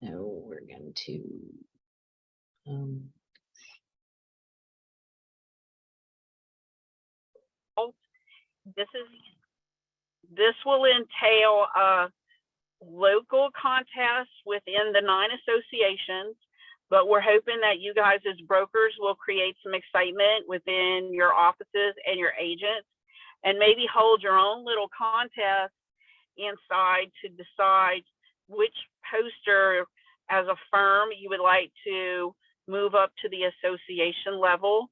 No, we're going to. This will entail local contests within the 9 associations, but we're hoping that you guys as brokers will create some excitement within your offices and your agents, and maybe hold your own little contest inside to decide which poster as a firm you would like to move up to the association level.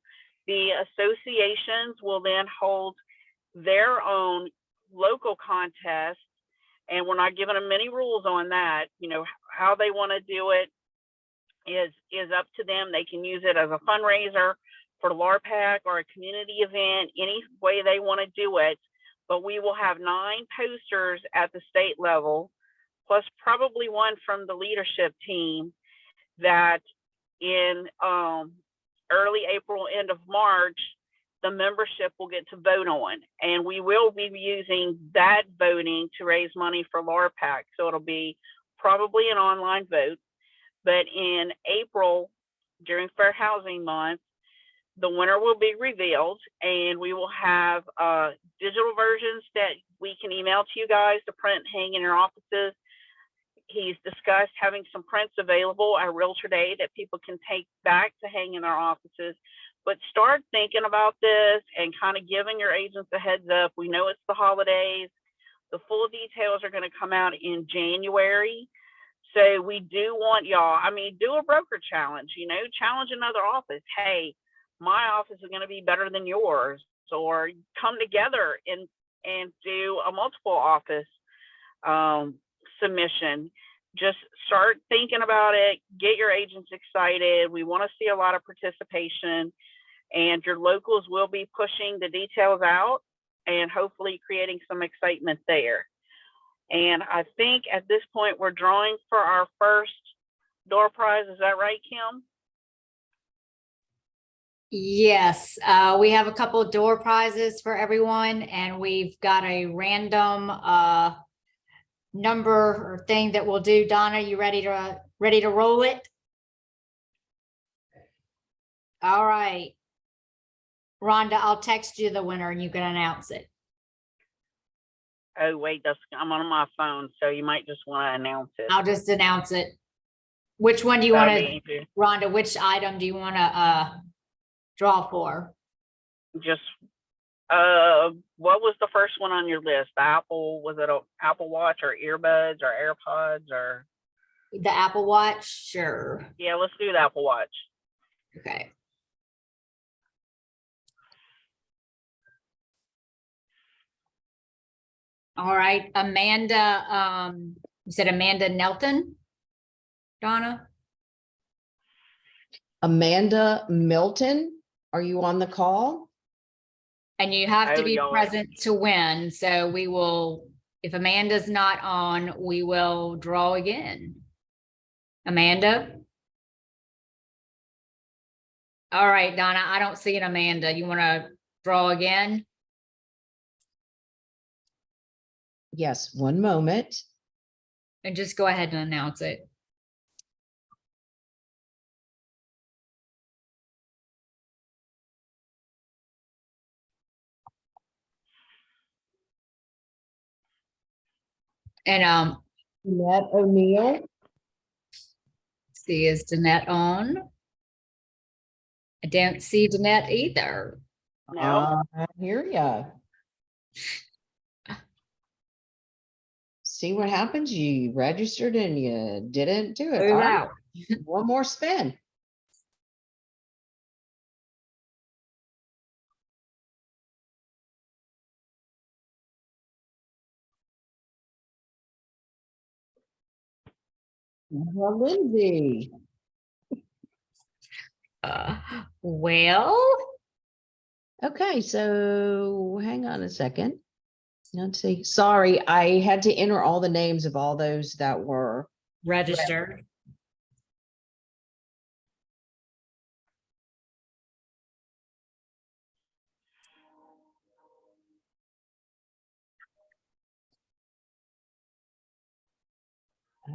The associations will then hold their own local contest, and we're not giving them any rules on that. You know, how they want to do it is up to them. They can use it as a fundraiser for LARPAC or a community event, any way they want to do it. But we will have 9 posters at the state level, plus probably one from the leadership team, that in early April, end of March, the membership will get to vote on. And we will be using that voting to raise money for LARPAC. So it'll be probably an online vote. But in April, during Fair Housing Month, the winner will be revealed, and we will have digital versions that we can email to you guys to print and hang in your offices. He's discussed having some prints available at Realtor Day that people can take back to hang in their offices. But start thinking about this and kind of giving your agents a heads up. We know it's the holidays. The full details are going to come out in January. So we do want y'all, I mean, do a broker challenge, you know, challenge another office. Hey, my office is going to be better than yours, or come together and do a multiple office submission. Just start thinking about it, get your agents excited. We want to see a lot of participation, and your locals will be pushing the details out and hopefully creating some excitement there. And I think at this point we're drawing for our first door prize. Is that right, Kim? Yes, we have a couple of door prizes for everyone, and we've got a random number or thing that we'll do. Donna, you ready to roll it? All right. Rhonda, I'll text you the winner and you can announce it. Oh, wait, I'm on my phone, so you might just want to announce it. I'll just announce it. Which one do you want to, Rhonda, which item do you want to draw for? Just, what was the first one on your list? Apple, was it an Apple Watch or earbuds or AirPods or? The Apple Watch, sure. Yeah, let's do the Apple Watch. Okay. All right, Amanda, you said Amanda Nelton, Donna? Amanda Milton, are you on the call? And you have to be present to win. So we will, if Amanda's not on, we will draw again. Amanda? All right, Donna, I don't see an Amanda. You want to draw again? Yes, one moment. And just go ahead and announce it. And Danette O'Neill. See, is Danette on? I don't see Danette either. No. I hear ya. See what happens? You registered and you didn't do it. All right. One more spin. Well, Lindsay. Well. Okay, so hang on a second. Let's see. Sorry, I had to enter all the names of all those that were registered.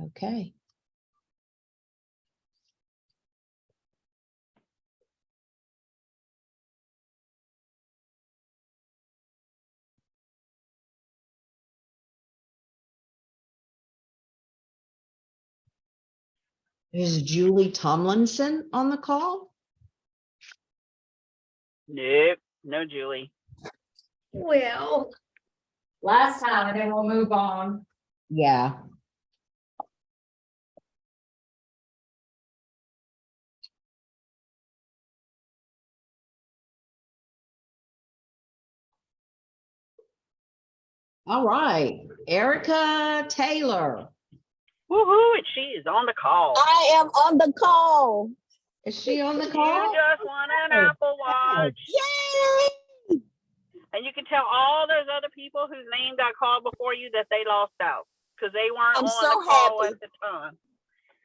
Okay. Is Julie Tomlinson on the call? Nope, no Julie. Well, last time, and then we'll move on. Yeah. All right, Erica Taylor. Woohoo! And she is on the call. I am on the call. Is she on the You call? just won an Apple Watch. Yay! And you can tell all those other people whose name got called before you that they lost out because they weren't I'm on so the call happy. at the time.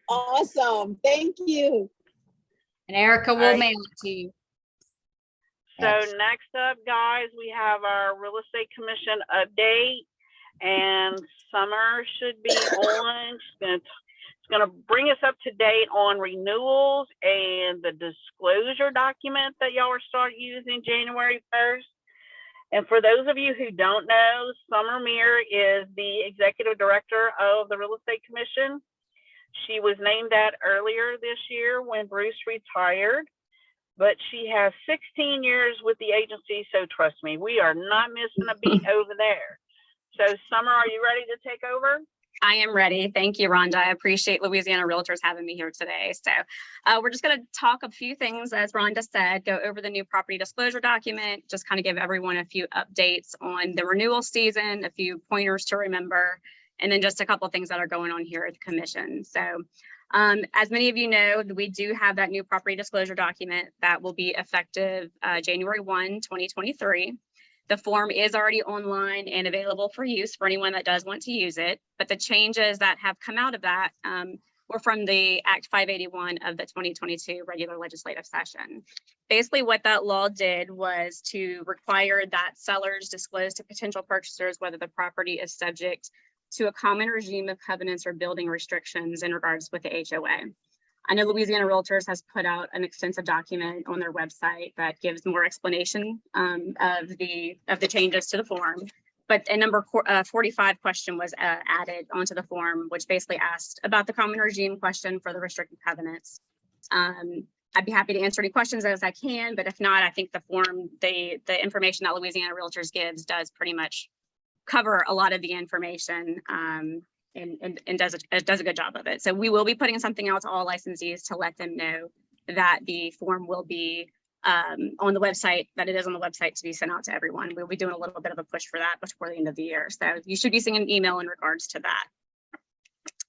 Awesome. Thank you. And Erica will Alright. mail it to you. So next up, guys, we have our real estate commission update, and Summer should be on. It's gonna bring us up to date on renewals and the disclosure document that y'all will start using January 1st. And for those of you who don't know, Summer Meir is the executive director of the Real Estate Commission. She was named that earlier this year when Bruce retired, but she has 16 years with the agency, so trust me, we are not missing a beat over there. So Summer, are you ready to take over? I am ready. Thank you, Rhonda. I appreciate Louisiana Realtors having me here today. So we're just going to talk a few things, as Rhonda said, go over the new property disclosure document, just kind of give everyone a few updates on the renewal season, a few pointers to remember, and then just a couple of things that are going on here at the commission. So as many of you know, we do have that new property disclosure document that will be effective January 1, 2023. The form is already online and available for use for anyone that does want to use it. But the changes that have come out of that were from the Act 581 of the 2022 regular legislative session. Basically, what that law did was to require that sellers disclose to potential purchasers whether the property is subject to a common regime of covenants or building restrictions in regards with the HOA. I know Louisiana Realtors has put out an extensive document on their website that gives more explanation of the changes to the form. But a number 45 question was added onto the form, which basically asked about the common regime question for the restricted covenants. I'd be happy to answer any questions as I can, but if not, I think the form, the information that Louisiana Realtors gives does pretty much cover a lot of the information. And does a good job of it. So we will be putting something out to all licensees to let them know that the form will be on the website, that it is on the website to be sent out to everyone. We'll be doing a little bit of a push for that before the end of the year. So you should be seeing an email in regards to that.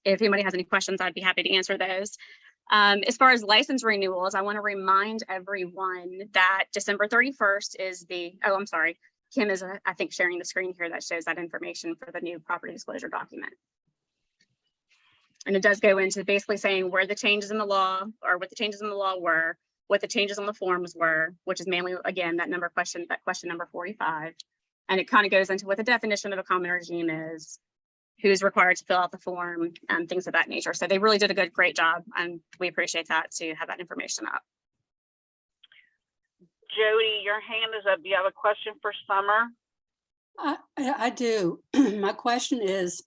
If anybody has any questions, I'd be happy to answer those. As far as license renewals, I want to remind everyone that December 31st is the, oh, I'm sorry. Kim is, I think, sharing the screen here that shows that information for the new property disclosure document. And it does go into basically saying where the changes in the law or what the changes in the law were, what the changes on the forms were, which is mainly, again, that question number 45. And it kind of goes into what the definition of a common regime is, who's required to fill out the form, and things of that nature. So they really did a great job, and we appreciate that to have that information up. Jody, your hand is up. Do you have a question for Summer? I do. My question is,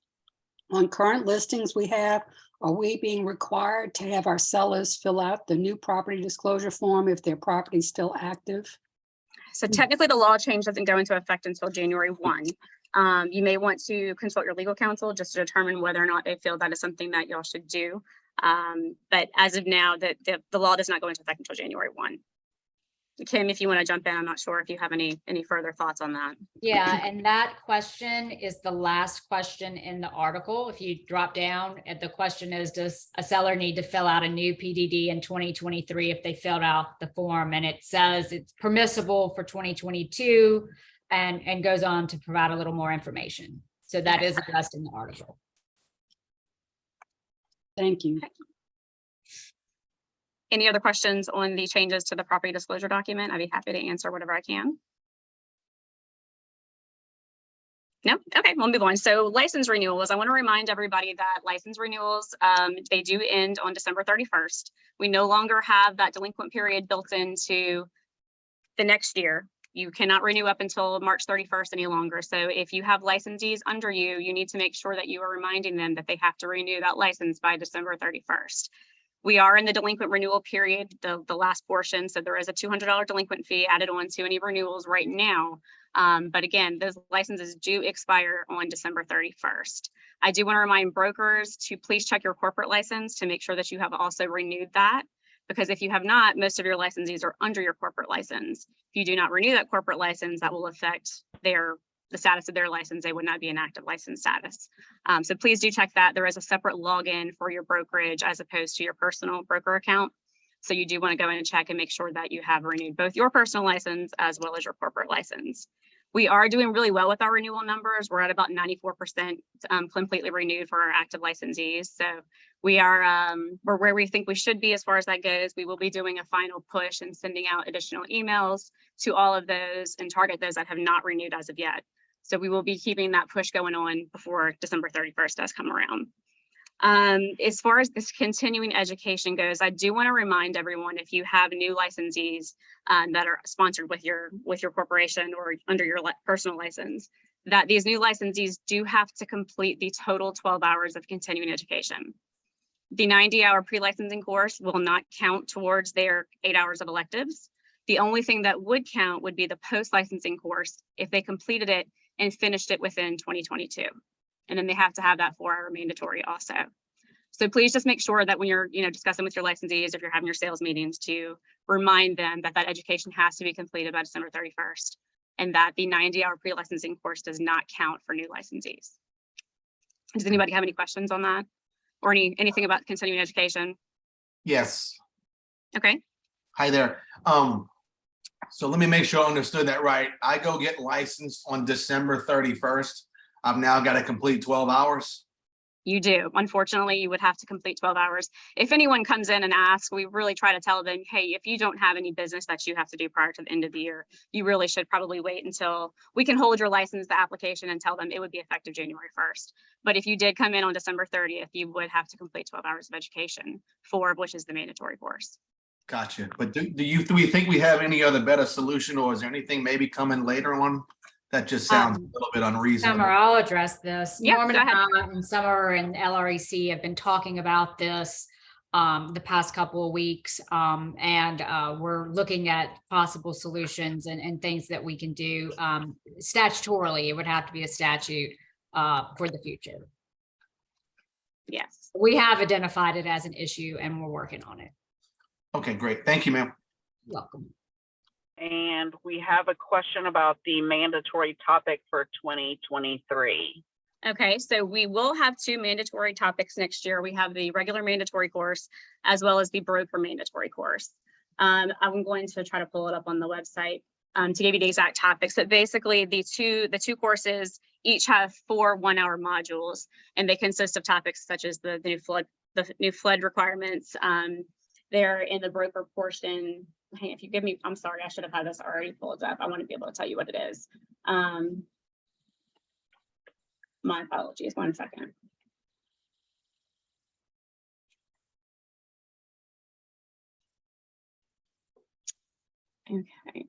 on current listings we have, are we being required to have our sellers fill out the new property disclosure form if their property is still active? So technically the law change doesn't go into effect until January 1. You may want to consult your legal counsel just to determine whether or not they feel that is something that y'all should do. But as of now, the law does not go into effect until January 1. Kim, if you want to jump in, I'm not sure if you have any further thoughts on that. Yeah, and that question is the last question in the article. If you drop down, the question is, does a seller need to fill out a new PDD in 2023 if they filled out the form? And it says it's permissible for 2022 and goes on to provide a little more information. So that is addressed in the article. Thank you. Any other questions on the changes to the property disclosure document? I'd be happy to answer whatever I can. No? Okay, we'll move on. So license renewals, I want to remind everybody that license renewals, they do end on December 31st. We no longer have that delinquent period built into the next year. You cannot renew up until March 31st any longer. So if you have licensees under you, you need to make sure that you are reminding them that they have to renew that license by December 31st. We are in the delinquent renewal period, the last portion. So there is a $200 delinquent fee added on to any renewals right now. But again, those licenses do expire on December 31st. I do want to remind brokers to please check your corporate license to make sure that you have also renewed that. Because if you have not, most of your licensees are under your corporate license. If you do not renew that corporate license, that will affect the status of their license. They would not be an active license status. So please do check that. There is a separate login for your brokerage as opposed to your personal broker account. So you do want to go in and check and make sure that you have renewed both your personal license as well as your corporate license. We are doing really well with our renewal numbers. We're at about 94% completely renewed for our active licensees. So we're where we think we should be as far as that goes. We will be doing a final push and sending out additional emails to all of those and target those that have not renewed as of yet. So we will be keeping that push going on before December 31st does come around. As far as this continuing education goes, I do want to remind everyone, if you have new licensees that are sponsored with your corporation or under your personal license, that these new licensees do have to complete the total 12 hours of continuing education. The 90-hour pre-licensing course will not count towards their 8 hours of electives. The only thing that would count would be the post-licensing course if they completed it and finished it within 2022. And then they have to have that 4-hour mandatory also. So please just make sure that when you're discussing with your licensees, if you're having your sales meetings, to remind them that that education has to be completed by December 31st and that the 90-hour pre-licensing course does not count for new licensees. Does anybody have any questions on that or anything about continuing education? Yes. Okay. Hi there. So let me make sure I understood that right. I go get licensed on December 31st. I've now got to complete 12 hours. You do. Unfortunately, you would have to complete 12 hours. If anyone comes in and asks, we really try to tell them, hey, if you don't have any business that you have to do prior to the end of the year, you really should probably wait until we can hold your license, the application, and tell them it would be effective January 1st. But if you did come in on December 30th, you would have to complete 12 hours of education, 4 of which is the mandatory course. Gotcha. But do we think we have any other better solution, or is there anything maybe coming later on? That just sounds a little bit unreasonable. Summer, I'll address this. Yep, Norman go ahead. and Summer and LREC have been talking about this the past couple of weeks, and we're looking at possible solutions and things that we can do. Statutorily, it would have to be a statute for the future. Yes. We have identified it as an issue and we're working on it. Okay, great. Thank you, ma'am. Welcome. And we have a question about the mandatory topic for 2023. Okay, so we will have 2 mandatory topics next year. We have the regular mandatory course as well as the broker mandatory course. I'm going to try to pull it up on the website to give you the exact topics. But basically, the two courses each have 4 one-hour modules, and they consist of topics such as the new flood requirements. They're in the broker portion. Hey, if you give me, I'm sorry, I should have had this already pulled up. I want to be able to tell you what it is. My apologies, 1 second. Okay.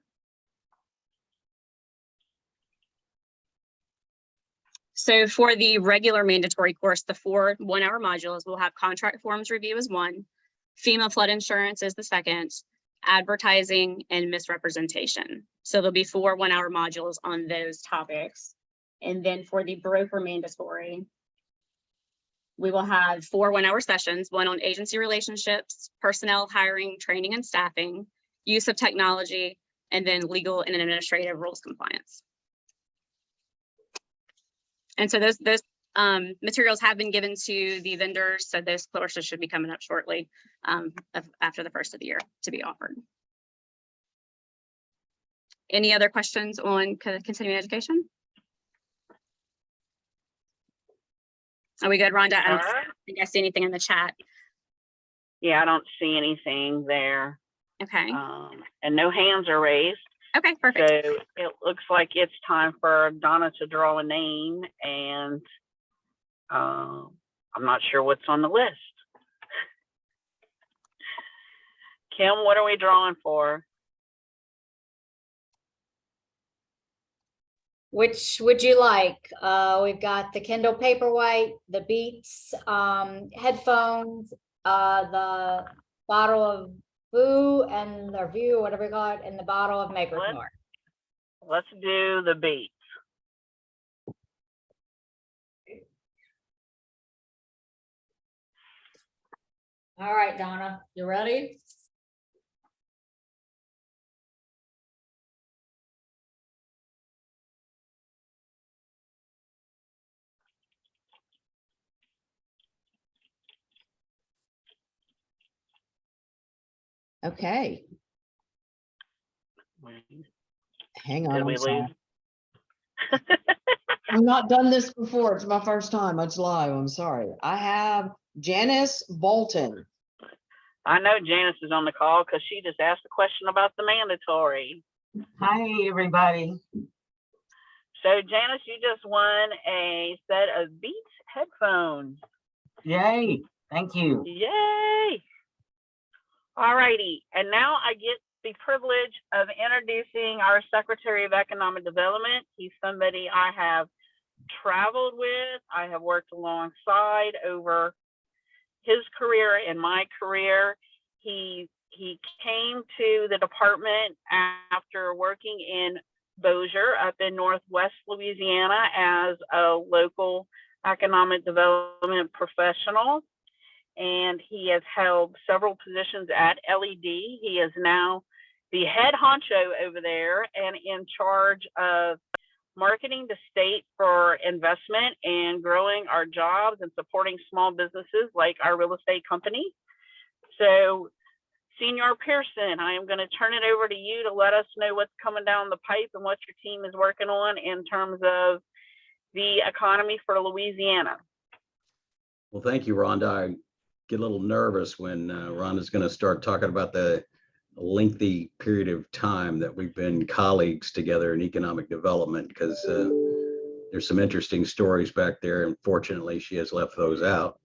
So for the regular mandatory course, the 4 one-hour modules will have contract forms review as 1, FEMA flood insurance is the 2nd, advertising and misrepresentation. So there'll be 4 one-hour modules on those topics. And then for the broker mandatory, we will have 4 one-hour sessions, 1 on agency relationships, personnel hiring, training and staffing, use of technology, and then legal and administrative rules compliance. And so those materials have been given to the vendors, so those courses should be coming up shortly after the first of the year to be offered. Any other questions on continuing education? Are we good, Rhonda? I don't think I see anything in the chat. Yeah, I don't see anything there. Okay. And no hands are raised. Okay, perfect. So it looks like it's time for Donna to draw a name, and I'm not sure what's on the list. Kim, what are we drawing for? Which would you like? We've got the Kindle Paperwhite, the Beats headphones, the bottle of Boo and their View, whatever you call it, and the bottle of Maker's What? Mark. Let's do the beets. All right, Donna, you ready? Okay, hang on. Did we I'm sorry. lose? I've not done this before. It's my first time. It's live. I'm sorry. I have Janice Bolton. I know Janice is on the call because she just asked a question about the mandatory. Hi, everybody. So Janice, you just won a set of Beats headphones. Yay. Thank you. Yay! All righty, and now I get the privilege of introducing our Secretary of Economic Development. He's somebody I have traveled with, I have worked alongside over his career and my career. He came to the department after working in Bossier up in Northwest Louisiana as a local economic development professional. And he has held several positions at LED. He is now the head honcho over there and in charge of marketing the state for investment and growing our jobs and supporting small businesses like our real estate company. So, Senior Pearson, I am going to turn it over to you to let us know what's coming down the pipe and what your team is working on in terms of the economy for Louisiana. Well, thank you, Rhonda. I get a little nervous when Rhonda's going to start talking about the lengthy period of time that we've been colleagues together in economic development, because there's some interesting stories back there, and fortunately she has left those out.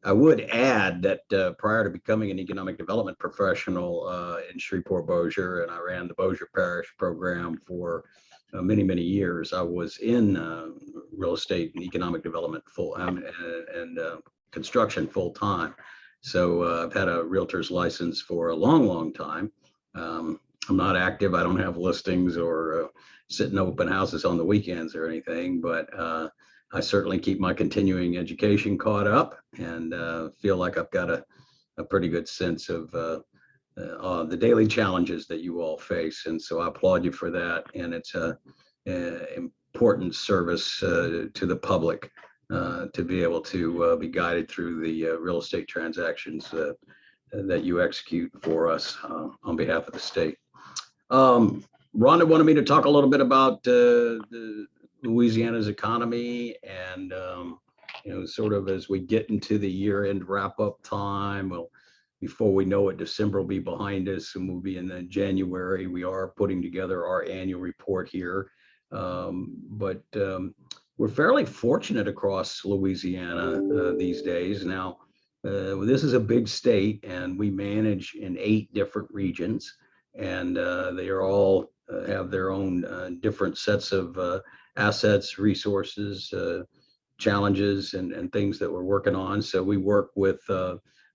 I would add that prior to becoming an economic development professional in Shreveport-Bossier, and I ran the Bossier Parish program for many, many years, I was in real estate and economic development and construction full time. So I've had a realtor's license for a long, long time. I'm not active. I don't have listings or sitting open houses on the weekends or anything, but I certainly keep my continuing education caught up and feel like I've got a pretty good sense of the daily challenges that you all face. And so I applaud you for that. And it's a important service to the public to be able to be guided through the real estate transactions that you execute for us on behalf of the state. Rhonda wanted me to talk a little bit about Louisiana's economy and, sort of as we get into the year-end wrap-up time. Well, before we know it, December will be behind us and we'll be in January. We are putting together our annual report here. But we're fairly fortunate across Louisiana these days. Now, this is a big state and we manage in 8 different regions, and they are all have their own different sets of assets, resources, challenges, and things that we're working on. So we work with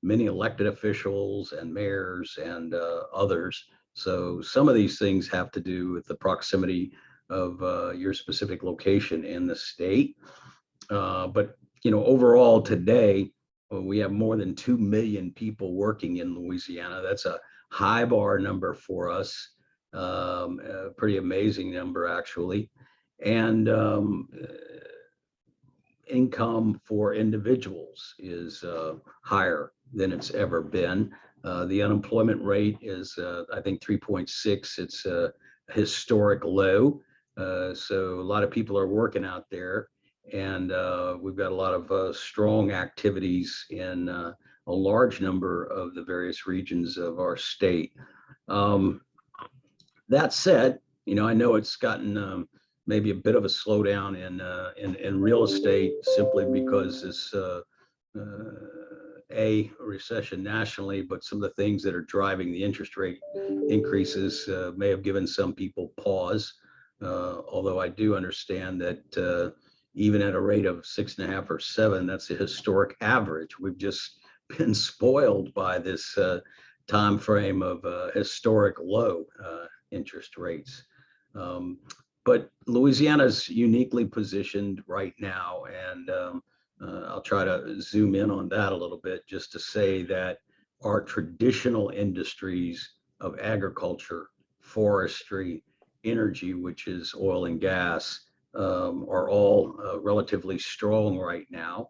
many elected officials and mayors and others. So some of these things have to do with the proximity of your specific location in the state. But overall today, we have more than 2 million people working in Louisiana. That's a high bar number for us, a pretty amazing number actually. And income for individuals is higher than it's ever been. The unemployment rate is, I think, 3.6. It's a historic low. So a lot of people are working out there, and we've got a lot of strong activities in a large number of the various regions of our state. That said, I know it's gotten maybe a bit of a slowdown in real estate simply because it's a recession nationally, but some of the things that are driving the interest rate increases may have given some people pause. Although I do understand that even at a rate of 6.5 or 7, that's a historic average. We've just been spoiled by this time frame of historic low interest rates. But Louisiana's uniquely positioned right now, and I'll try to zoom in on that a little bit just to say that our traditional industries of agriculture, forestry, energy, which is oil and gas, are all relatively strong right now.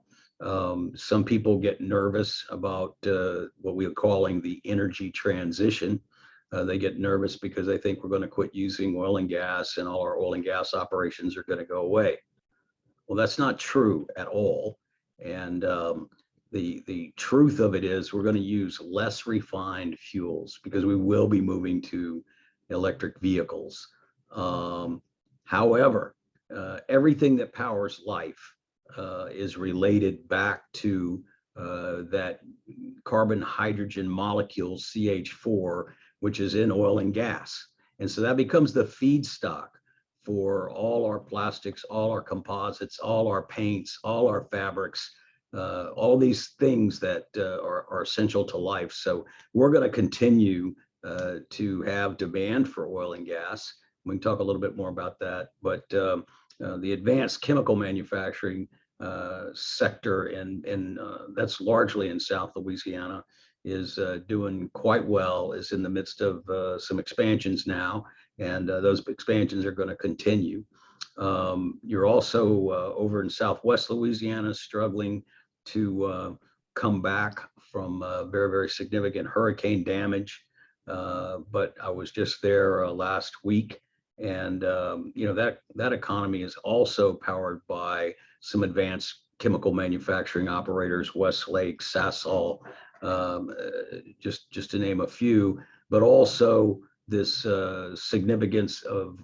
Some people get nervous about what we're calling the energy transition. They get nervous because they think we're going to quit using oil and gas and all our oil and gas operations are going to go away. Well, that's not true at all. And the truth of it is we're going to use less refined fuels because we will be moving to electric vehicles. However, everything that powers life is related back to that carbon hydrogen molecule CH4, which is in oil and gas. And so that becomes the feedstock for all our plastics, all our composites, all our paints, all our fabrics, all these things that are essential to life. So we're going to continue to have demand for oil and gas. We can talk a little bit more about that, but the advanced chemical manufacturing sector, and that's largely in South Louisiana, is doing quite well, is in the midst of some expansions now, and those expansions are going to continue. You're also over in Southwest Louisiana struggling to come back from very, very significant hurricane damage. But I was just there last week, and that economy is also powered by some advanced chemical manufacturing operators, Westlake, Sasol, just to name a few, but also this significance of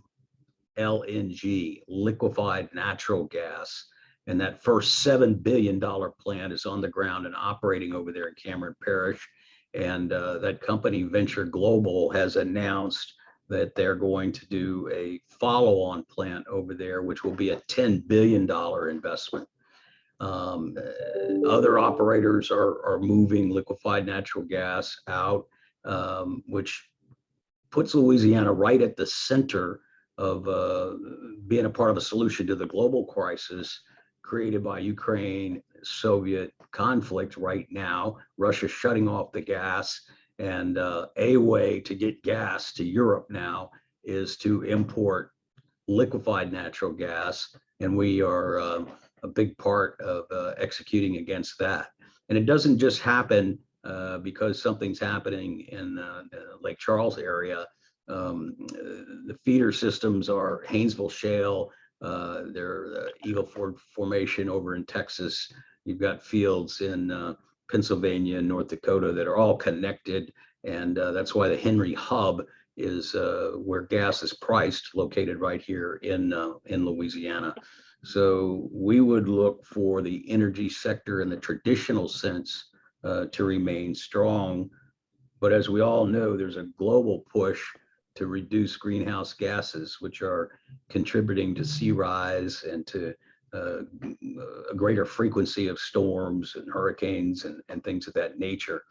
LNG, liquefied natural gas. And that first $7 billion plant is on the ground and operating over there in Cameron Parish. And that company, Venture Global, has announced that they're going to do a follow-on plant over there, which will be a $10 billion investment. Other operators are moving liquefied natural gas out, which puts Louisiana right at the center of being a part of a solution to the global crisis created by Ukraine, Soviet conflict right now, Russia shutting off the gas. And a way to get gas to Europe now is to import liquefied natural gas. And we are a big part of executing against that. And it doesn't just happen because something's happening in the Lake Charles area. The feeder systems are Haynesville Shale, they're the Eagle Ford Formation over in Texas. You've got fields in Pennsylvania and North Dakota that are all connected. And that's why the Henry Hub is where gas is priced, located right here in Louisiana. So we would look for the energy sector in the traditional sense to remain strong. But as we all know, there's a global push to reduce greenhouse gases, which are contributing to sea rise and to a greater frequency of storms and hurricanes and things of that nature.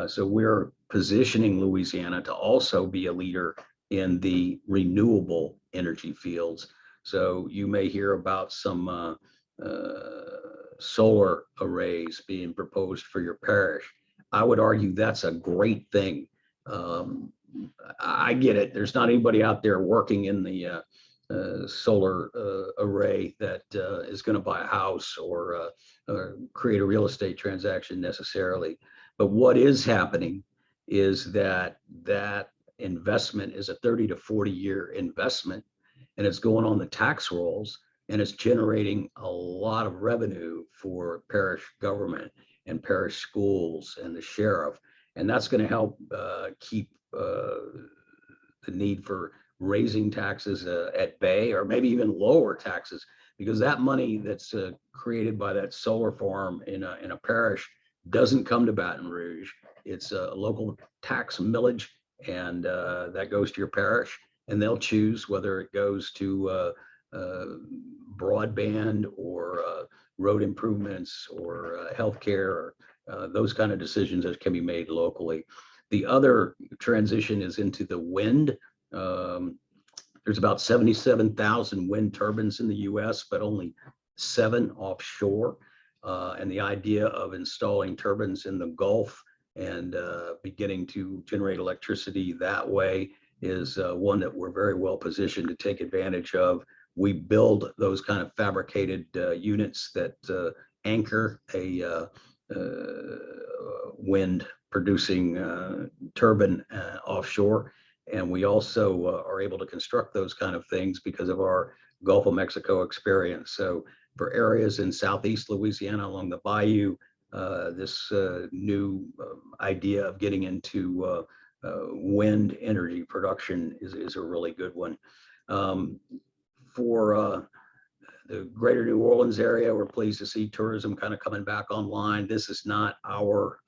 So we're positioning Louisiana to also be a leader in the renewable energy fields. So you may hear about some solar arrays being proposed for your parish. I would argue that's a great thing. I get it. There's not anybody out there working in the solar array that is going to buy a house or create a real estate transaction necessarily. But what is happening is that investment is a 30 to 40 year investment, and it's going on the tax rolls, and it's generating a lot of revenue for parish government and parish schools and the sheriff. And that's going to help keep the need for raising taxes at bay, or maybe even lower taxes, because that money that's created by that solar farm in a parish doesn't come to Baton Rouge. It's a local tax millage, and that goes to your parish, and they'll choose whether it goes to broadband or road improvements or healthcare or those kind of decisions that can be made locally. The other transition is into the wind. There's about 77,000 wind turbines in the US, but only 7 offshore. And the idea of installing turbines in the Gulf and beginning to generate electricity that way is one that we're very well positioned to take advantage of. We build those kind of fabricated units that anchor a wind producing turbine offshore. And we also are able to construct those kind of things because of our Gulf of Mexico experience. So for areas in Southeast Louisiana along the bayou, this new idea of getting into wind energy production is a really good one. For the greater New Orleans area, we're pleased to see tourism kind of coming back online. This is not our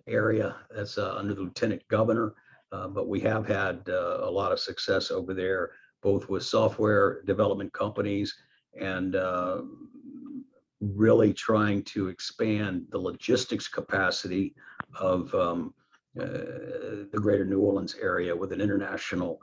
area that's under the Lieutenant Governor, but we have had a lot of success over there, both with software development companies and really trying to expand the logistics capacity of the greater New Orleans area with an international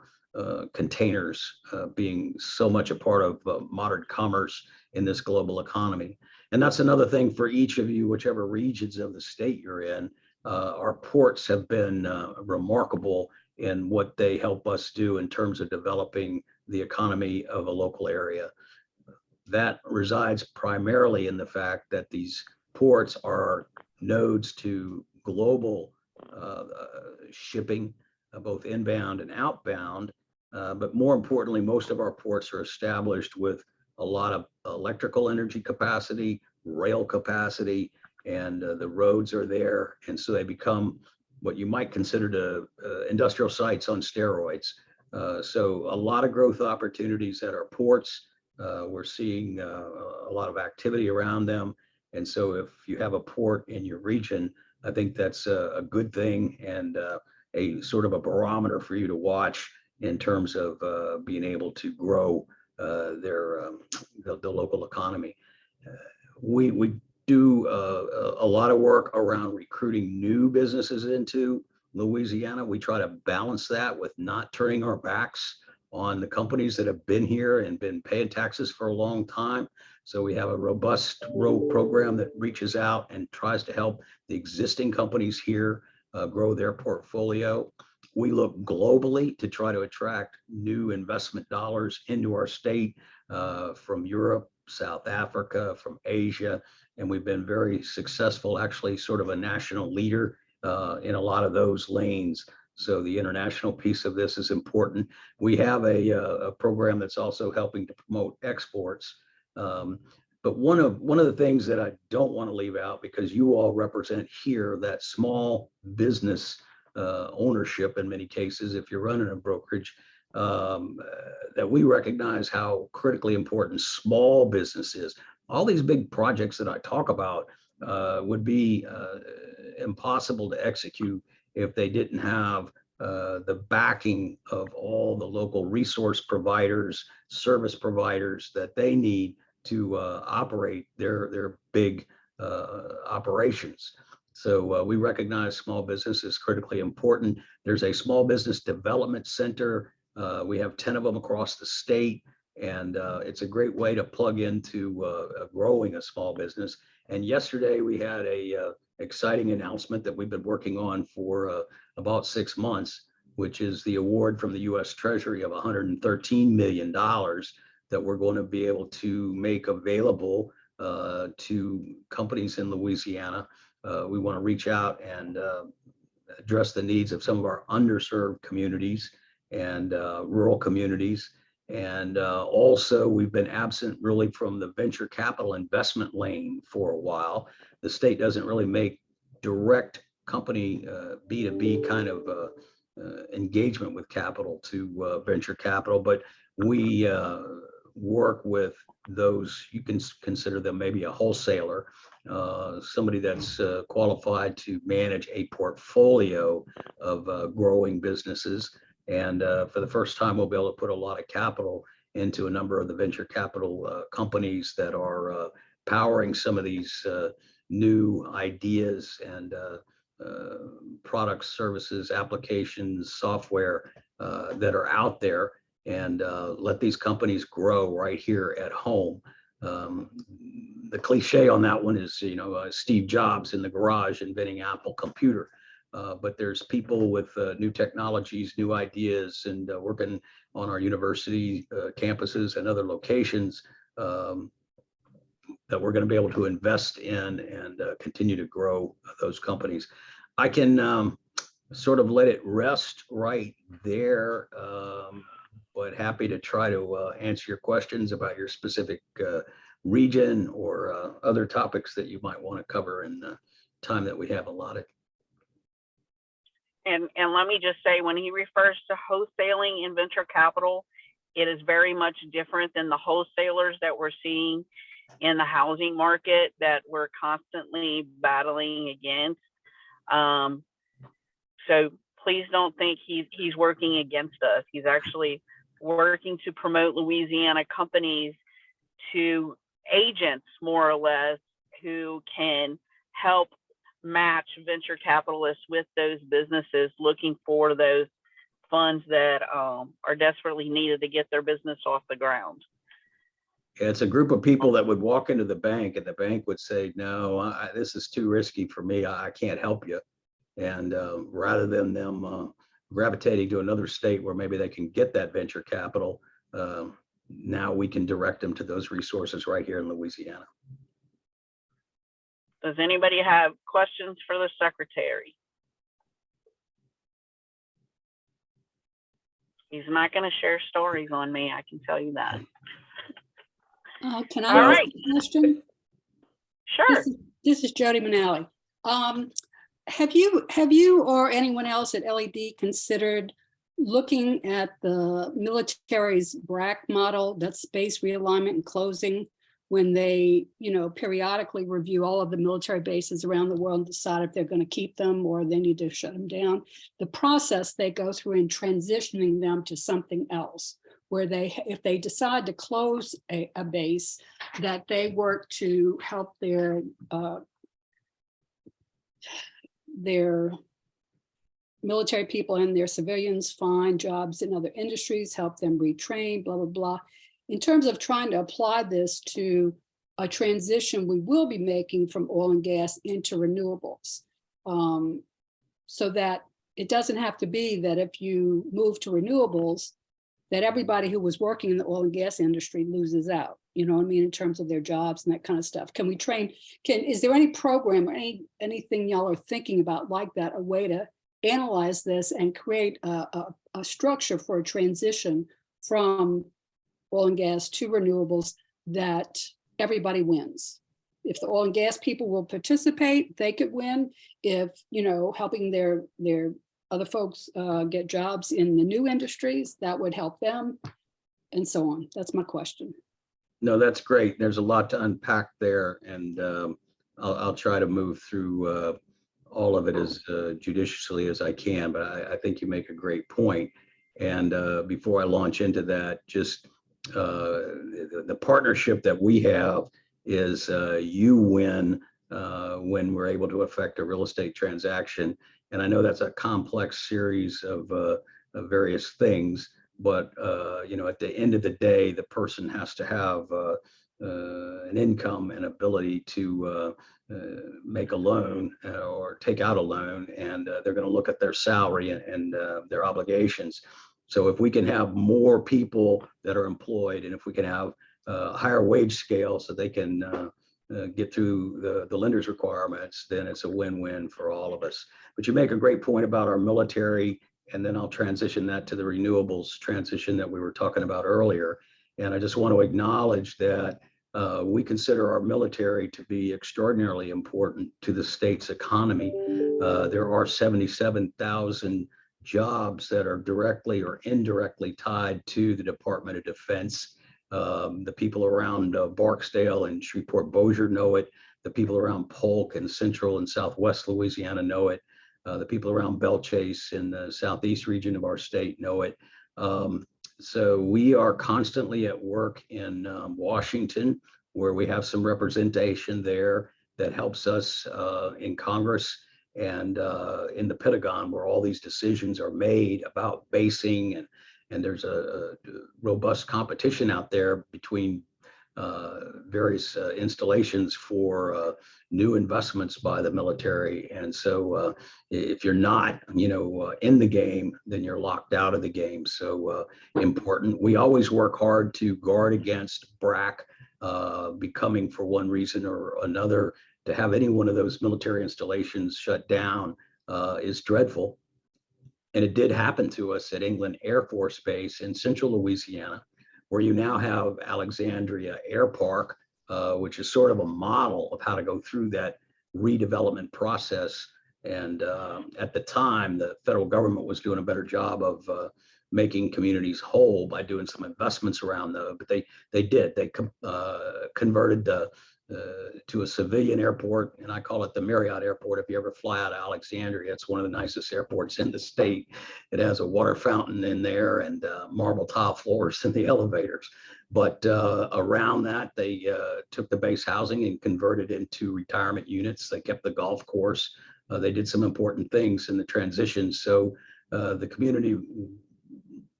containers being so much a part of modern commerce in this global economy. And that's another thing for each of you, whichever regions of the state you're in. Our ports have been remarkable in what they help us do in terms of developing the economy of a local area. That resides primarily in the fact that these ports are nodes to global shipping, both inbound and outbound. But more importantly, most of our ports are established with a lot of electrical energy capacity, rail capacity, and the roads are there. And so they become what you might consider to industrial sites on steroids. So a lot of growth opportunities at our ports. We're seeing a lot of activity around them. And so if you have a port in your region, I think that's a good thing and a sort of a barometer for you to watch in terms of being able to grow the local economy. We do a lot of work around recruiting new businesses into Louisiana. We try to balance that with not turning our backs on the companies that have been here and been paying taxes for a long time. So we have a robust program that reaches out and tries to help the existing companies here grow their portfolio. We look globally to try to attract new investment dollars into our state from Europe, South Africa, from Asia, and we've been very successful, actually sort of a national leader in a lot of those lanes. So the international piece of this is important. We have a program that's also helping to promote exports. But one of the things that I don't want to leave out, because you all represent here that small business ownership in many cases, if you're running a brokerage, that we recognize how critically important small business is. All these big projects that I talk about would be impossible to execute if they didn't have the backing of all the local resource providers, service providers that they need to operate their big operations. So we recognize small business is critically important. There's a small business development center. We have 10 of them across the state, and it's a great way to plug into growing a small business. And yesterday we had a exciting announcement that we've been working on for about 6 months, which is the award from the U.S. Treasury of $113 million that we're going to be able to make available to companies in Louisiana. We want to reach out and address the needs of some of our underserved communities and rural communities. And also, we've been absent really from the venture capital investment lane for a while. The state doesn't really make direct company B2B kind of engagement with capital to venture capital, but we work with those, you can consider them maybe a wholesaler, somebody that's qualified to manage a portfolio of growing businesses. And for the first time, we'll be able to put a lot of capital into a number of the venture capital companies that are powering some of these new ideas and products, services, applications, software that are out there, and let these companies grow right here at home. The cliche on that one is, Steve Jobs in the garage inventing Apple computer. But there's people with new technologies, new ideas, and working on our university campuses and other locations that we're going to be able to invest in and continue to grow those companies. I can sort of let it rest right there, but happy to try to answer your questions about your specific region or other topics that you might want to cover in the time that we have allotted. And let me just say, when he refers to wholesaling in venture capital, it is very much different than the wholesalers that we're seeing in the housing market that we're constantly battling against. So please don't think he's working against us. He's actually working to promote Louisiana companies to agents, more or less, who can help match venture capitalists with those businesses looking for those funds that are desperately needed to get their business off the ground. It's a group of people that would walk into the bank and the bank would say, no, this is too risky for me. I can't help you. And rather than them gravitating to another state where maybe they can get that venture capital, now we can direct them to those resources right here in Louisiana. Does anybody have questions for the secretary? He's not going to share stories on me, I can tell you that. Can All I ask right. a question? Sure. This is Jody Manali. Have you or anyone else at LED considered looking at the military's BRAC model, that's space realignment and closing, when they, periodically review all of the military bases around the world and decide if they're going to keep them or they need to shut them down? The process they go through in transitioning them to something else, where if they decide to close a base, that they work to help their military people and their civilians find jobs in other industries, help them retrain, blah, blah, blah. In terms of trying to apply this to a transition we will be making from oil and gas into renewables, so that it doesn't have to be that if you move to renewables, that everybody who was working in the oil and gas industry loses out, you know what I mean, in terms of their jobs and that kind of stuff. Can we train, is there any program or anything y'all are thinking about like that, a way to analyze this and create a structure for a transition from oil and gas to renewables that everybody wins? If the oil and gas people will participate, they could win. If, helping their other folks get jobs in the new industries, that would help them, and so on. That's my question. No, that's great. There's a lot to unpack there, and I'll try to move through all of it as judiciously as I can, but I think you make a great point. And before I launch into that, just the partnership that we have is you win when we're able to affect a real estate transaction. And I know that's a complex series of various things, but at the end of the day, the person has to have an income and ability to make a loan or take out a loan, and they're going to look at their salary and their obligations. So if we can have more people that are employed, and if we can have a higher wage scale so they can get through the lender's requirements, then it's a win-win for all of us. But you make a great point about our military, and then I'll transition that to the renewables transition that we were talking about earlier. And I just want to acknowledge that we consider our military to be extraordinarily important to the state's economy. There are 77,000 jobs that are directly or indirectly tied to the Department of Defense. The people around Barksdale and Shreveport-Bossier know it. The people around Polk and Central and Southwest Louisiana know it. The people around Bellchase in the Southeast region of our state know it. So we are constantly at work in Washington, where we have some representation there. that helps us in Congress and in the Pentagon, where all these decisions are made about basing, and there's a robust competition out there between various installations for new investments by the military. And so if you're not, in the game, then you're locked out of the game. So important. We always work hard to guard against BRAC becoming, for one reason or another, to have any one of those military installations shut down is dreadful. And it did happen to us at England Air Force Base in central Louisiana, where you now have Alexandria Air Park, which is sort of a model of how to go through that redevelopment process. And at the time, the federal government was doing a better job of making communities whole by doing some investments around those. But they did. They converted to a civilian airport, and I call it the Marriott Airport. If you ever fly out of Alexandria, it's one of the nicest airports in the state. It has a water fountain in there and marble tile floors in the elevators. But around that, they took the base housing and converted into retirement units. They kept the golf course. They did some important things in the transition. So the community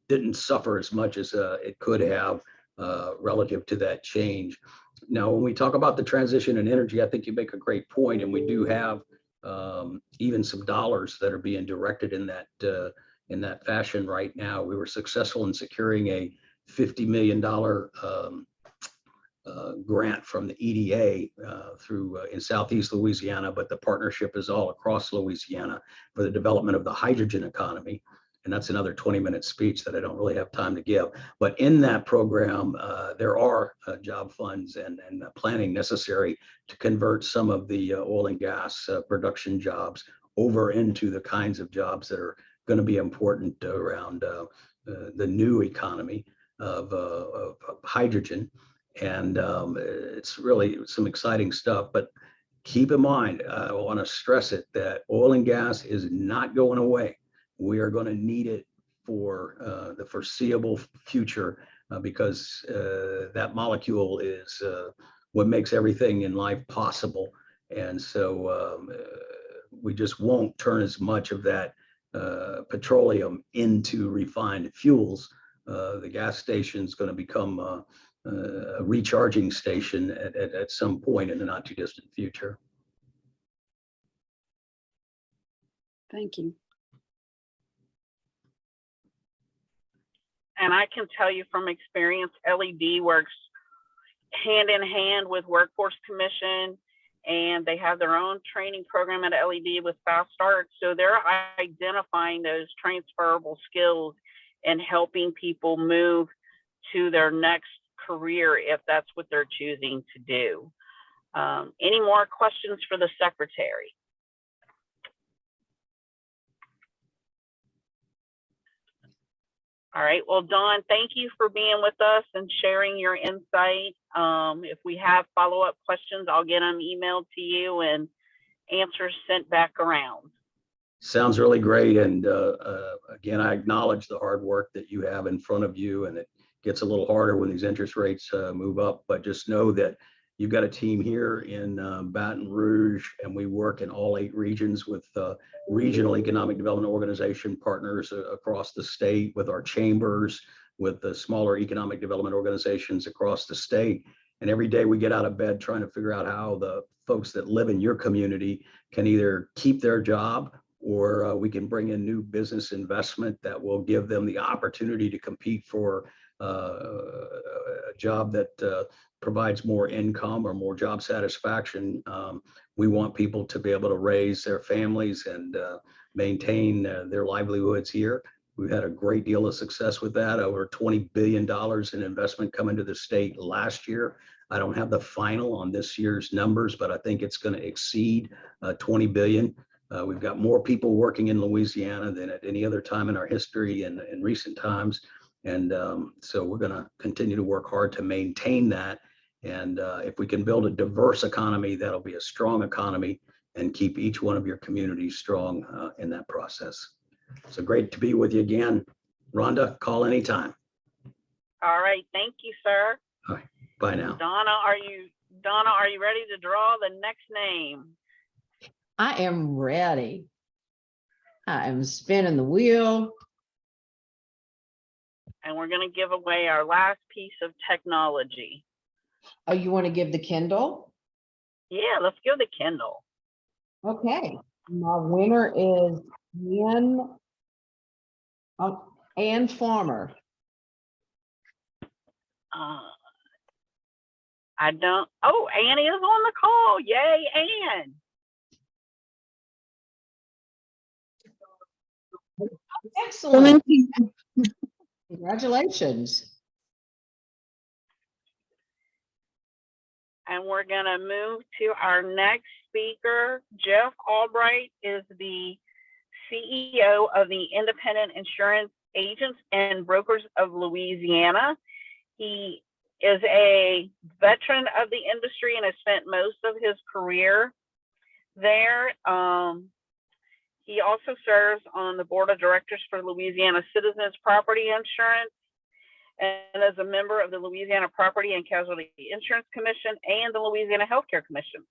didn't suffer as much as it could have relative to that change. Now, when we talk about the transition in energy, I think you make a great point, and we do have even some dollars that are being directed in that fashion right now. We were successful in securing a $50 million grant from the EDA through in Southeast Louisiana, but the partnership is all across Louisiana for the development of the hydrogen economy. And that's another 20-minute speech that I don't really have time to give. But in that program, there are job funds and planning necessary to convert some of the oil and gas production jobs over into the kinds of jobs that are going to be important around the new economy of hydrogen. And it's really some exciting stuff. But keep in mind, I want to stress it, that oil and gas is not going away. We are going to need it for the foreseeable future because that molecule is what makes everything in life possible. And so we just won't turn as much of that petroleum into refined fuels. The gas station is going to become a recharging station at some point in the not too distant future. Thank you. And I can tell you from experience, LED works hand in hand with Workforce Commission, and they have their own training program at LED with Fast Start. So they're identifying those transferable skills and helping people move to their next career if that's what they're choosing to do. Any more questions for the secretary? All right, well, Dawn, thank you for being with us and sharing your insight. If we have follow-up questions, I'll get them emailed to you and answers sent back around. Sounds really great. And again, I acknowledge the hard work that you have in front of you, and it gets a little harder when these interest rates move up, but just know that you've got a team here in Baton Rouge, and we work in all 8 regions with regional economic development organization partners across the state, with our chambers, with the smaller economic development organizations across the state. And every day we get out of bed trying to figure out how the folks that live in your community can either keep their job, or we can bring in new business investment that will give them the opportunity to compete for a job that provides more income or more job satisfaction. We want people to be able to raise their families and maintain their livelihoods here. We've had a great deal of success with that. Over $20 billion in investment coming to the state last year. I don't have the final on this year's numbers, but I think it's going to exceed 20 billion. We've got more people working in Louisiana than at any other time in our history and in recent times. And so we're going to continue to work hard to maintain that. And if we can build a diverse economy, that'll be a strong economy and keep each one of your communities strong in that process. So great to be with you again. Rhonda, call anytime. All right, thank you, sir. All right, bye now. Donna, are you Donna, are you ready to draw the next name? I am ready. I am spinning the wheel. And we're going to give away our last piece of technology. Oh, you want to give the Kindle? Yeah, let's give the Kindle. Okay. My winner is Ann Farmer. I don't. Oh, Annie is on the call. Yay, Ann. Excellent. Congratulations. And we're going to move to our next speaker. Jeff Albright is the CEO of the Independent Insurance Agents and Brokers of Louisiana. He is a veteran of the industry and has spent most of his career there. He also serves on the board of directors for Louisiana Citizens Property Insurance and as a member of the Louisiana Property and Casualty Insurance Commission and the Louisiana Healthcare Commission.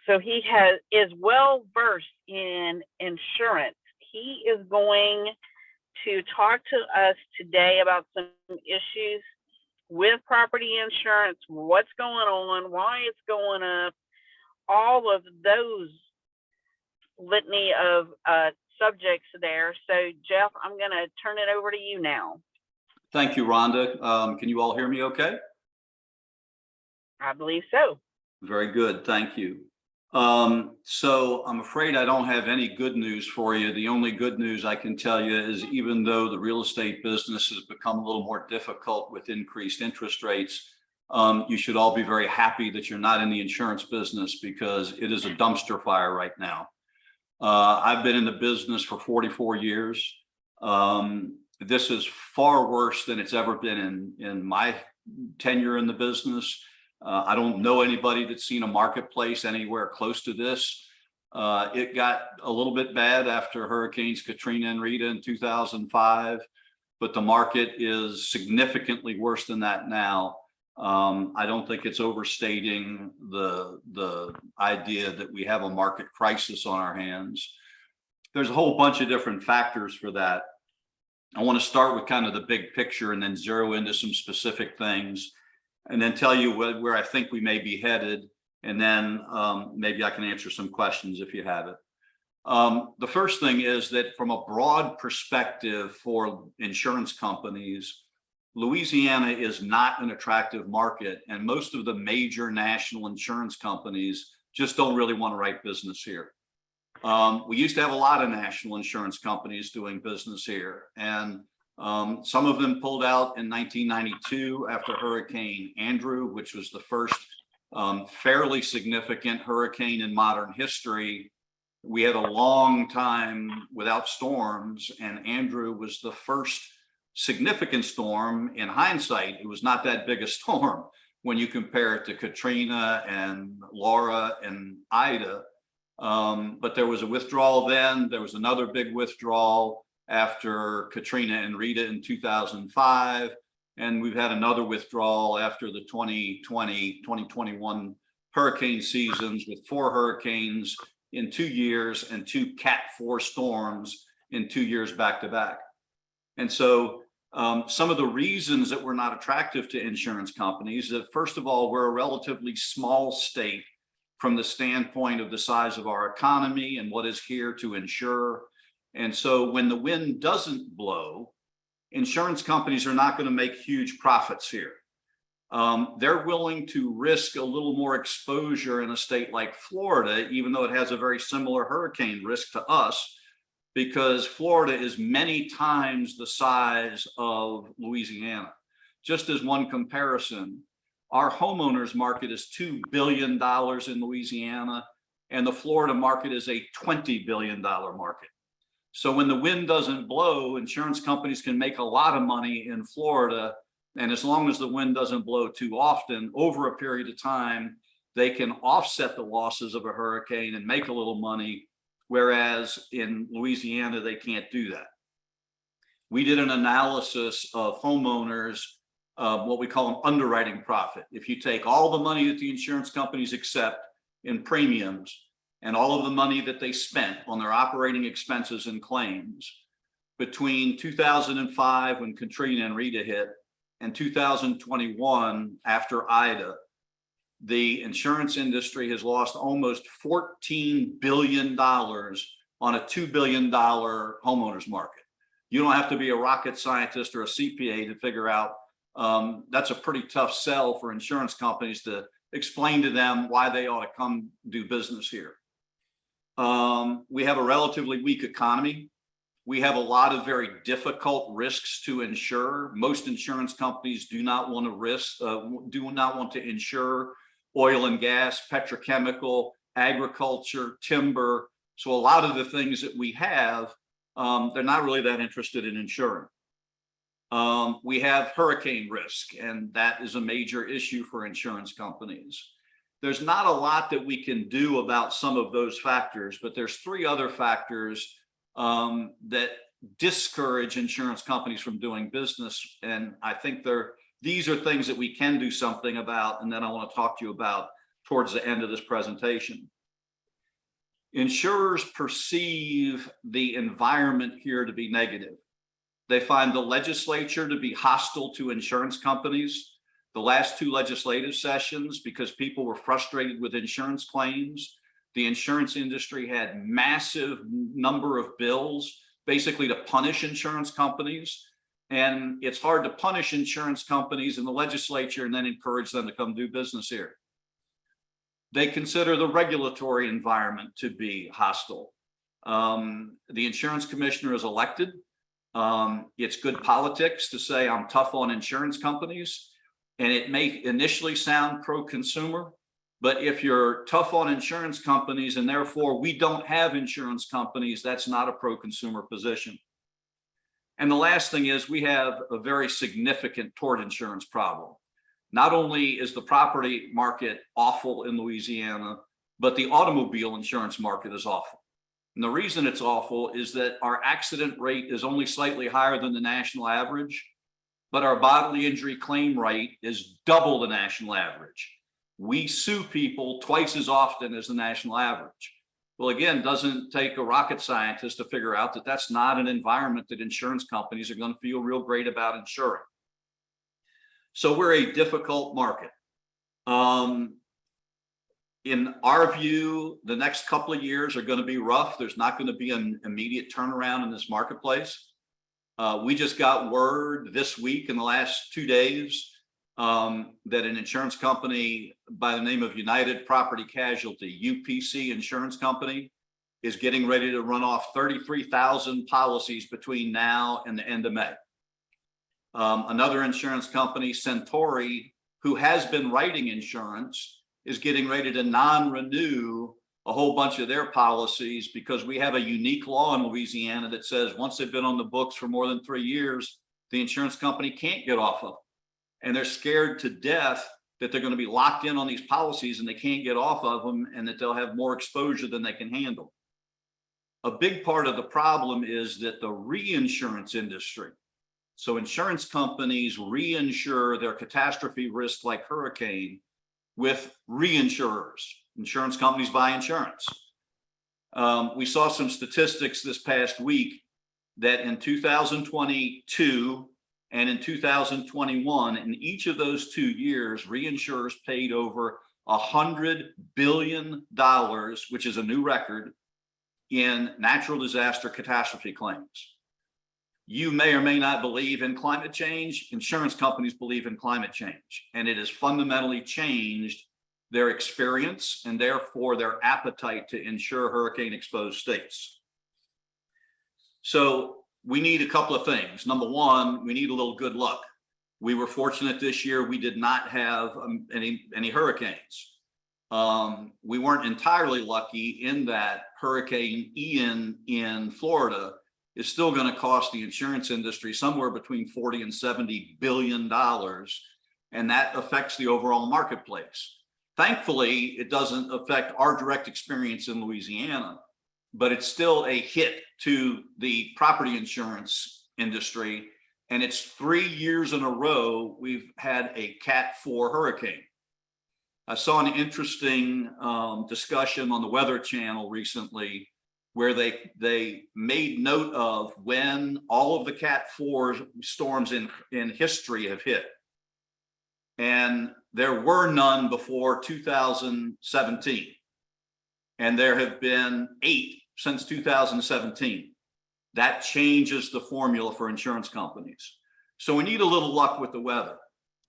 So he is well versed in insurance. He is going to talk to us today about some issues with property insurance, what's going on, why it's going up, all of those litany of subjects there. So Jeff, I'm going to turn it over to you now. Thank you, Rhonda. Can you all hear me okay? I believe so. Very good, thank you. So I'm afraid I don't have any good news for you. The only good news I can tell you is even though the real estate business has become a little more difficult with increased interest rates, you should all be very happy that you're not in the insurance business because it is a dumpster fire right now. I've been in the business for 44 years. This is far worse than it's ever been in my tenure in the business. I don't know anybody that's seen a marketplace anywhere close to this. It got a little bit bad after Hurricanes Katrina and Rita in 2005, but the market is significantly worse than that now. I don't think it's overstating the idea that we have a market crisis on our hands. There's a whole bunch of different factors for that. I want to start with kind of the big picture and then zero into some specific things and then tell you where I think we may be headed. And then maybe I can answer some questions if you have it. The first thing is that from a broad perspective for insurance companies, Louisiana is not an attractive market, and most of the major national insurance companies just don't really want to write business here. We used to have a lot of national insurance companies doing business here, and some of them pulled out in 1992 after Hurricane Andrew, which was the first fairly significant hurricane in modern history. We had a long time without storms, and Andrew was the first significant storm. In hindsight, it was not that big a storm when you compare it to Katrina and Laura and Ida. But there was a withdrawal then. There was another big withdrawal after Katrina and Rita in 2005. And we've had another withdrawal after the 2020, 2021 hurricane seasons with 4 hurricanes in 2 years and 2 Cat 4 storms in 2 years back to back. And so some of the reasons that we're not attractive to insurance companies, that first of all, we're a relatively small state from the standpoint of the size of our economy and what is here to insure. And so when the wind doesn't blow, insurance companies are not going to make huge profits here. They're willing to risk a little more exposure in a state like Florida, even though it has a very similar hurricane risk to us, because Florida is many times the size of Louisiana. Just as one comparison, our homeowners market is $2 billion in Louisiana, and the Florida market is a $20 billion market. So when the wind doesn't blow, insurance companies can make a lot of money in Florida. And as long as the wind doesn't blow too often, over a period of time, they can offset the losses of a hurricane and make a little money. Whereas in Louisiana, they can't do that. We did an analysis of homeowners what we call an underwriting profit. If you take all the money that the insurance companies accept in premiums and all of the money that they spent on their operating expenses and claims between 2005 when Katrina and Rita hit and 2021 after Ida, the insurance industry has lost almost $14 billion on a $2 billion homeowners market. You don't have to be a rocket scientist or a CPA to figure out that's a pretty tough sell for insurance companies to explain to them why they ought to come do business here. We have a relatively weak economy. We have a lot of very difficult risks to insure. Most insurance companies do not want to insure oil and gas, petrochemical, agriculture, timber. So a lot of the things that we have, they're not really that interested in insuring. We have hurricane risk, and that is a major issue for insurance companies. There's not a lot that we can do about some of those factors, but there's three other factors that discourage insurance companies from doing business. And I think these are things that we can do something about, and then I want to talk to you about towards the end of this presentation. Insurers perceive the environment here to be negative. They find the legislature to be hostile to insurance companies. The last two legislative sessions, because people were frustrated with insurance claims, the insurance industry had massive number of bills, basically to punish insurance companies. And it's hard to punish insurance companies in the legislature and then encourage them to come do business here. They consider the regulatory environment to be hostile. The insurance commissioner is elected. It's good politics to say I'm tough on insurance companies, and it may initially sound pro-consumer, but if you're tough on insurance companies and therefore we don't have insurance companies, that's not a pro-consumer position. And the last thing is we have a very significant tort insurance problem. Not only is the property market awful in Louisiana, but the automobile insurance market is awful. And the reason it's awful is that our accident rate is only slightly higher than the national average, but our bodily injury claim rate is double the national average. We sue people twice as often as the national average. Well, again, it doesn't take a rocket scientist to figure out that that's not an environment that insurance companies are going to feel real great about insuring. So we're a difficult market. In our view, the next couple of years are going to be rough. There's not going to be an immediate turnaround in this marketplace. We just got word this week in the last 2 days that an insurance company by the name of United Property Casualty, UPC Insurance Company, is getting ready to run off 33,000 policies between now and the end of May. Another insurance company, Centauri, who has been writing insurance, is getting ready to non-renew a whole bunch of their policies because we have a unique law in Louisiana that says once they've been on the books for more than 3 years, the insurance company can't get off of them. And they're scared to death that they're going to be locked in on these policies and they can't get off of them and that they'll have more exposure than they can handle. A big part of the problem is that the reinsurance industry, so insurance companies reinsure their catastrophe risk like hurricane with reinsurers. Insurance companies buy insurance. We saw some statistics this past week that in 2022 and in 2021, in each of those 2 years, reinsurers paid over $100 billion, which is a new record, in natural disaster catastrophe claims. You may or may not believe in climate change. Insurance companies believe in climate change, and it has fundamentally changed their experience and therefore their appetite to insure hurricane exposed states. So we need a couple of things. Number one, we need a little good luck. We were fortunate this year. We did not have any hurricanes. We weren't entirely lucky in that Hurricane Ian in Florida is still going to cost the insurance industry somewhere between $40 and $70 billion. And that affects the overall marketplace. Thankfully, it doesn't affect our direct experience in Louisiana, but it's still a hit to the property insurance industry. And it's 3 years in a row we've had a Cat 4 hurricane. I saw an interesting discussion on the Weather Channel recently where they made note of when all of the Cat 4 storms in history have hit. And there were none before 2017. And there have been 8 since 2017. That changes the formula for insurance companies. So we need a little luck with the weather.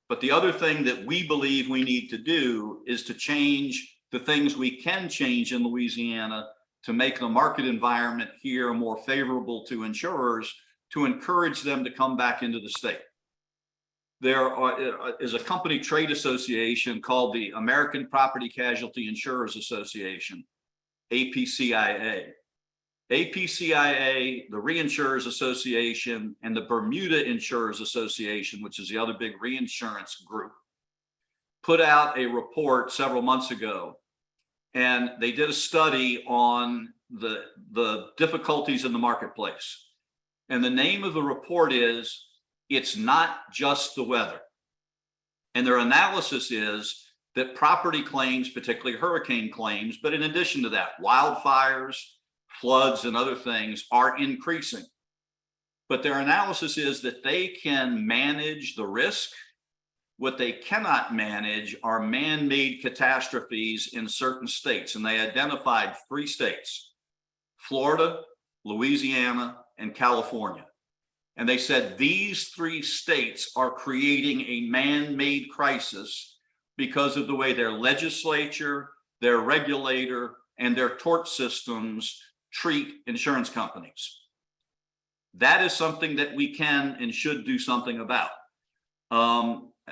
But the other thing that we believe we need to do is to change the things we can change in Louisiana to make the market environment here more favorable to insurers, to encourage them to come back into the state. There is a company trade association called the American Property Casualty Insurers Association, APCIA. APCIA, the Reinsurers Association, and the Bermuda Insurers Association, which is the other big reinsurance group, put out a report several months ago, and they did a study on the difficulties in the marketplace. And the name of the report is, "It's Not Just the Weather." And their analysis is that property claims, particularly hurricane claims, but in addition to that, wildfires, floods, and other things are increasing. But their analysis is that they can manage the risk. What they cannot manage are man-made catastrophes in certain states. And they identified 3 states, Florida, Louisiana, and California. And they said these 3 states are creating a man-made crisis because of the way their legislature, their regulator, and their tort systems treat insurance companies. That is something that we can and should do something about.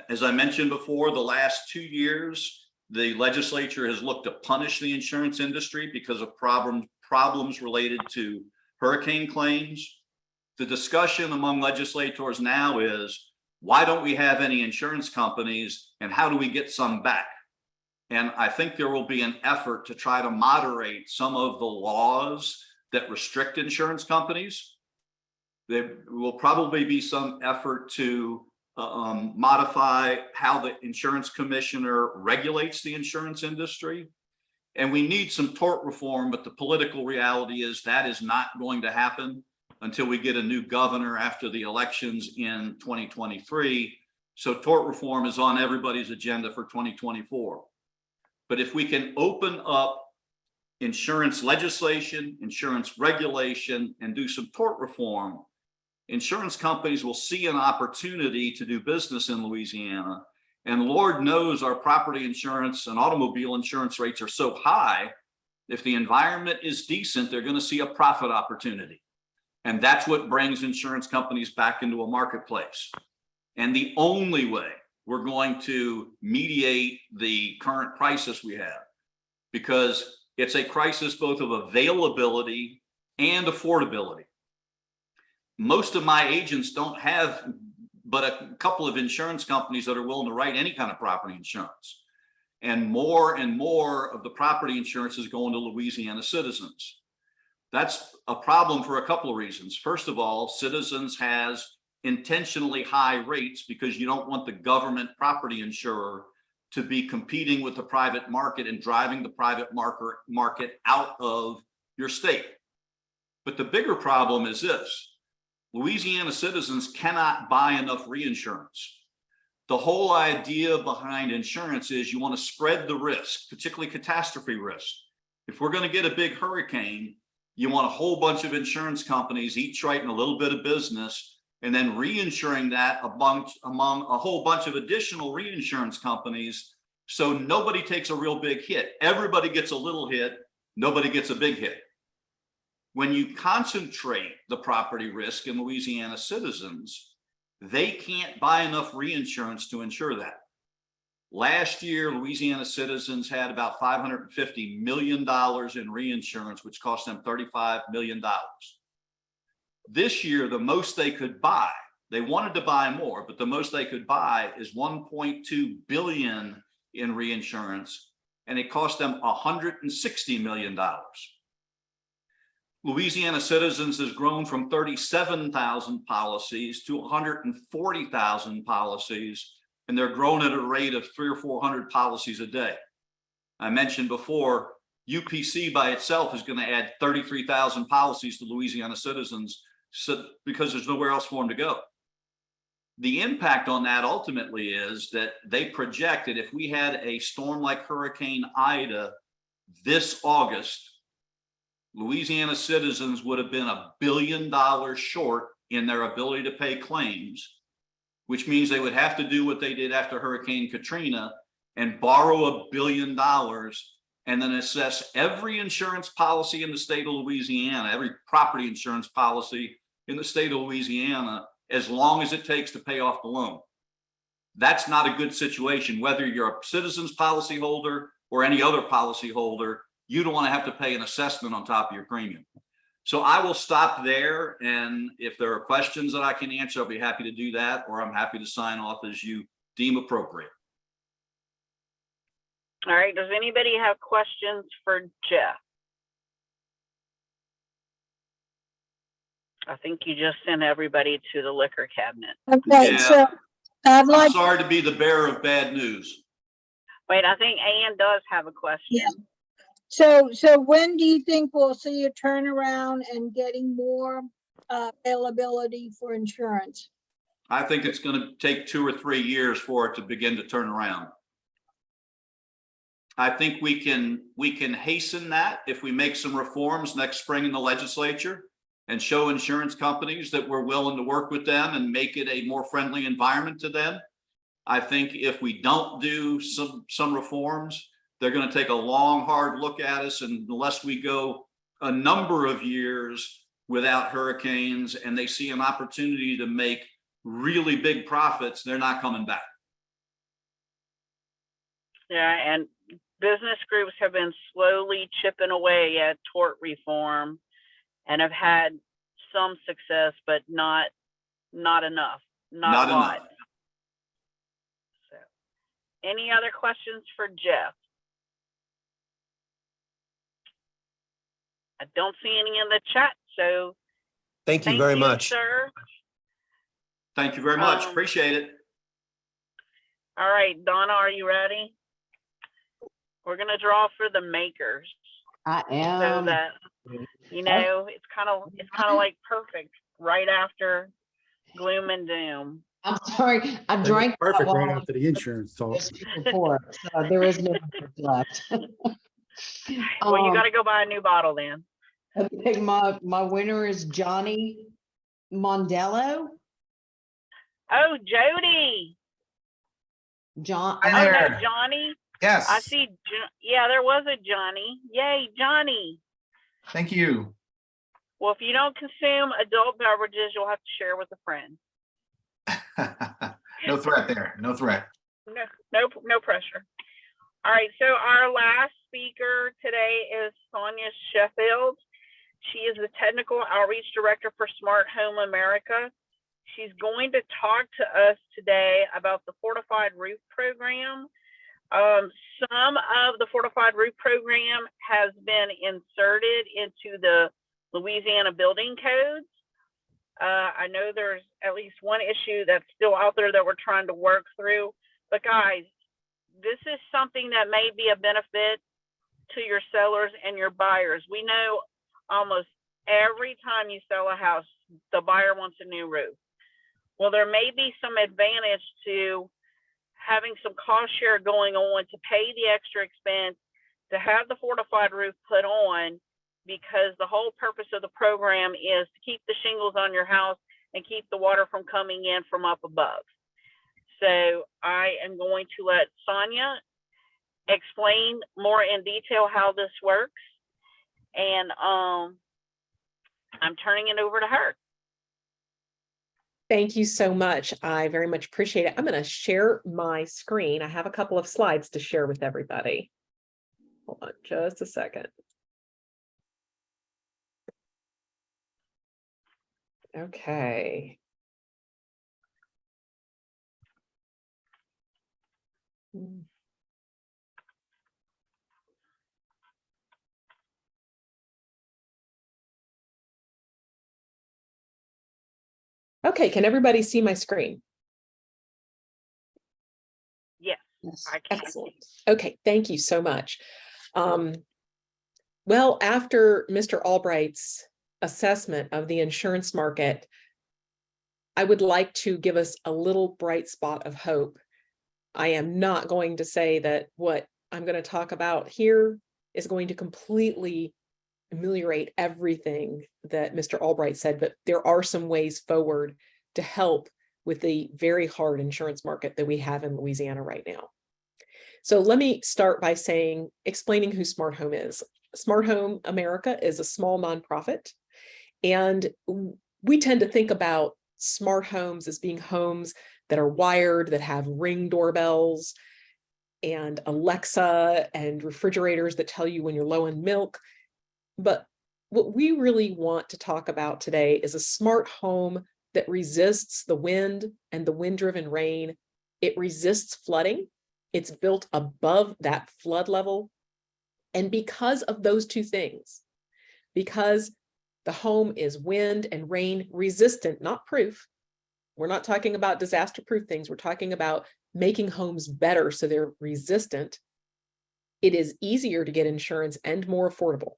As I mentioned before, the last 2 years, the legislature has looked to punish the insurance industry because of problems related to hurricane claims. The discussion among legislators now is, why don't we have any insurance companies and how do we get some back? And I think there will be an effort to try to moderate some of the laws that restrict insurance companies. There will probably be some effort to modify how the insurance commissioner regulates the insurance industry. And we need some tort reform, but the political reality is that is not going to happen until we get a new governor after the elections in 2023. So tort reform is on everybody's agenda for 2024. But if we can open up insurance legislation, insurance regulation, and do some tort reform, insurance companies will see an opportunity to do business in Louisiana. And Lord knows our property insurance and automobile insurance rates are so high. If the environment is decent, they're going to see a profit opportunity. And that's what brings insurance companies back into a marketplace. And the only way we're going to mediate the current crisis we have, because it's a crisis both of availability and affordability. Most of my agents don't have but a couple of insurance companies that are willing to write any kind of property insurance. And more of the property insurance is going to Louisiana Citizens. That's a problem for a couple of reasons. First of all, Citizens has intentionally high rates because you don't want the government property insurer to be competing with the private market and driving the private market out of your state. But the bigger problem is this: Louisiana Citizens cannot buy enough reinsurance. The whole idea behind insurance is you want to spread the risk, particularly catastrophe risk. If we're going to get a big hurricane, you want a whole bunch of insurance companies, each writing a little bit of business, and then reinsuring that among a whole bunch of additional reinsurance companies, so nobody takes a real big hit. Everybody gets a little hit, nobody gets a big hit. When you concentrate the property risk in Louisiana Citizens, they can't buy enough reinsurance to insure that. Last year, Louisiana Citizens had about $550 million in reinsurance, which cost them $35 million. This year, the most they could buy, they wanted to buy more, but the most they could buy is $1.2 billion in reinsurance, and it cost them $160 million. Louisiana Citizens has grown from 37,000 policies to 140,000 policies, and they're growing at a rate of 300 or 400 policies a day. I mentioned before, UPC by itself is going to add 33,000 policies to Louisiana Citizens because there's nowhere else for them to go. The impact on that ultimately is that they projected if we had a storm like Hurricane Ida this August, Louisiana Citizens would have been $1 billion short in their ability to pay claims, which means they would have to do what they did after Hurricane Katrina and borrow $1 billion and then assess every insurance policy in the state of Louisiana, every property insurance policy in the state of Louisiana, as long as it takes to pay off the loan. That's not a good situation. Whether you're a Citizens policyholder or any other policyholder, you don't want to have to pay an assessment on top of your premium. So I will stop there. And if there are questions that I can answer, I'll be happy to do that, or I'm happy to sign off as you deem appropriate. All right, does anybody have questions for Jeff? I think you just sent everybody to the liquor cabinet. Okay, Yeah. so I'd I'm like, sorry to be the bearer of bad news. Wait, I think Ann does have a question. Yeah. so when do you think we'll see a turnaround and getting more availability for insurance? I think it's going to take 2 or 3 years for it to begin to turn around. I think we can hasten that if we make some reforms next spring in the legislature and show insurance companies that we're willing to work with them and make it a more friendly environment to them. I think if we don't do some reforms, they're going to take a long, hard look at us, and unless we go a number of years without hurricanes and they see an opportunity to make really big profits, they're not coming back. Yeah, and business groups have been slowly chipping away at tort reform and have had some success, but not enough, not a lot. Enough. So, any other questions for Jeff? I don't see any in the chat, so Thank you very much. sir. Thank you very much. Appreciate it. All right, Donna, are you ready? We're gonna draw for the makers. I So am. that, you know, it's kind of like perfect right after gloom and doom. I'm sorry, I drank. that Perfect right while after the insurance talk. this report, so there is no interest left. Well, you got to go buy a new bottle then. Okay, my winner is Johnny Mondello. Oh, Jody. John. Oh, no, Johnny. Yes. I see. Yeah, there was a Johnny. Yay, Johnny. Thank you. Well, if you don't consume adult beverages, you'll have to share with a friend. No threat there. No threat. No pressure. All right. So our last speaker today is Sonia Sheffield. She is the Technical Outreach Director for Smart Home America. She's going to talk to us today about the Fortified Roof Program. Some of the Fortified Roof Program has been inserted into the Louisiana building codes. I know there's at least one issue that's still out there that we're trying to work through. But guys, this is something that may be a benefit to your sellers and your buyers. We know almost every time you sell a house, the buyer wants a new roof. Well, there may be some advantage to having some cost share going on to pay the extra expense to have the fortified roof put on, because the whole purpose of the program is to keep the shingles on your house and keep the water from coming in from up above. So I am going to let Sonia explain more in detail how this works. And I'm turning it over to her. Thank you so much. I very much appreciate it. I'm going to share my screen. I have a couple of slides to share with everybody. Hold on just a second. Okay. Okay, can everybody see my screen? Yes, Yes. I can. Excellent. Okay, thank you so much. Well, after Mr. Albright's assessment of the insurance market, I would like to give us a little bright spot of hope. I am not going to say that what I'm going to talk about here is going to completely ameliorate everything that Mr. Albright said, but there are some ways forward to help with the very hard insurance market that we have in Louisiana right now. So let me start by explaining who Smart Home is. Smart Home America is a small nonprofit, and we tend to think about smart homes as being homes that are wired, that have Ring doorbells and Alexa and refrigerators that tell you when you're low in milk. But what we really want to talk about today is a smart home that resists the wind and the wind-driven rain. It resists flooding. It's built above that flood level. And because of those two things, because the home is wind and rain resistant, not proof. We're not talking about disaster-proof things. We're talking about making homes better so they're resistant. It is easier to get insurance and more affordable.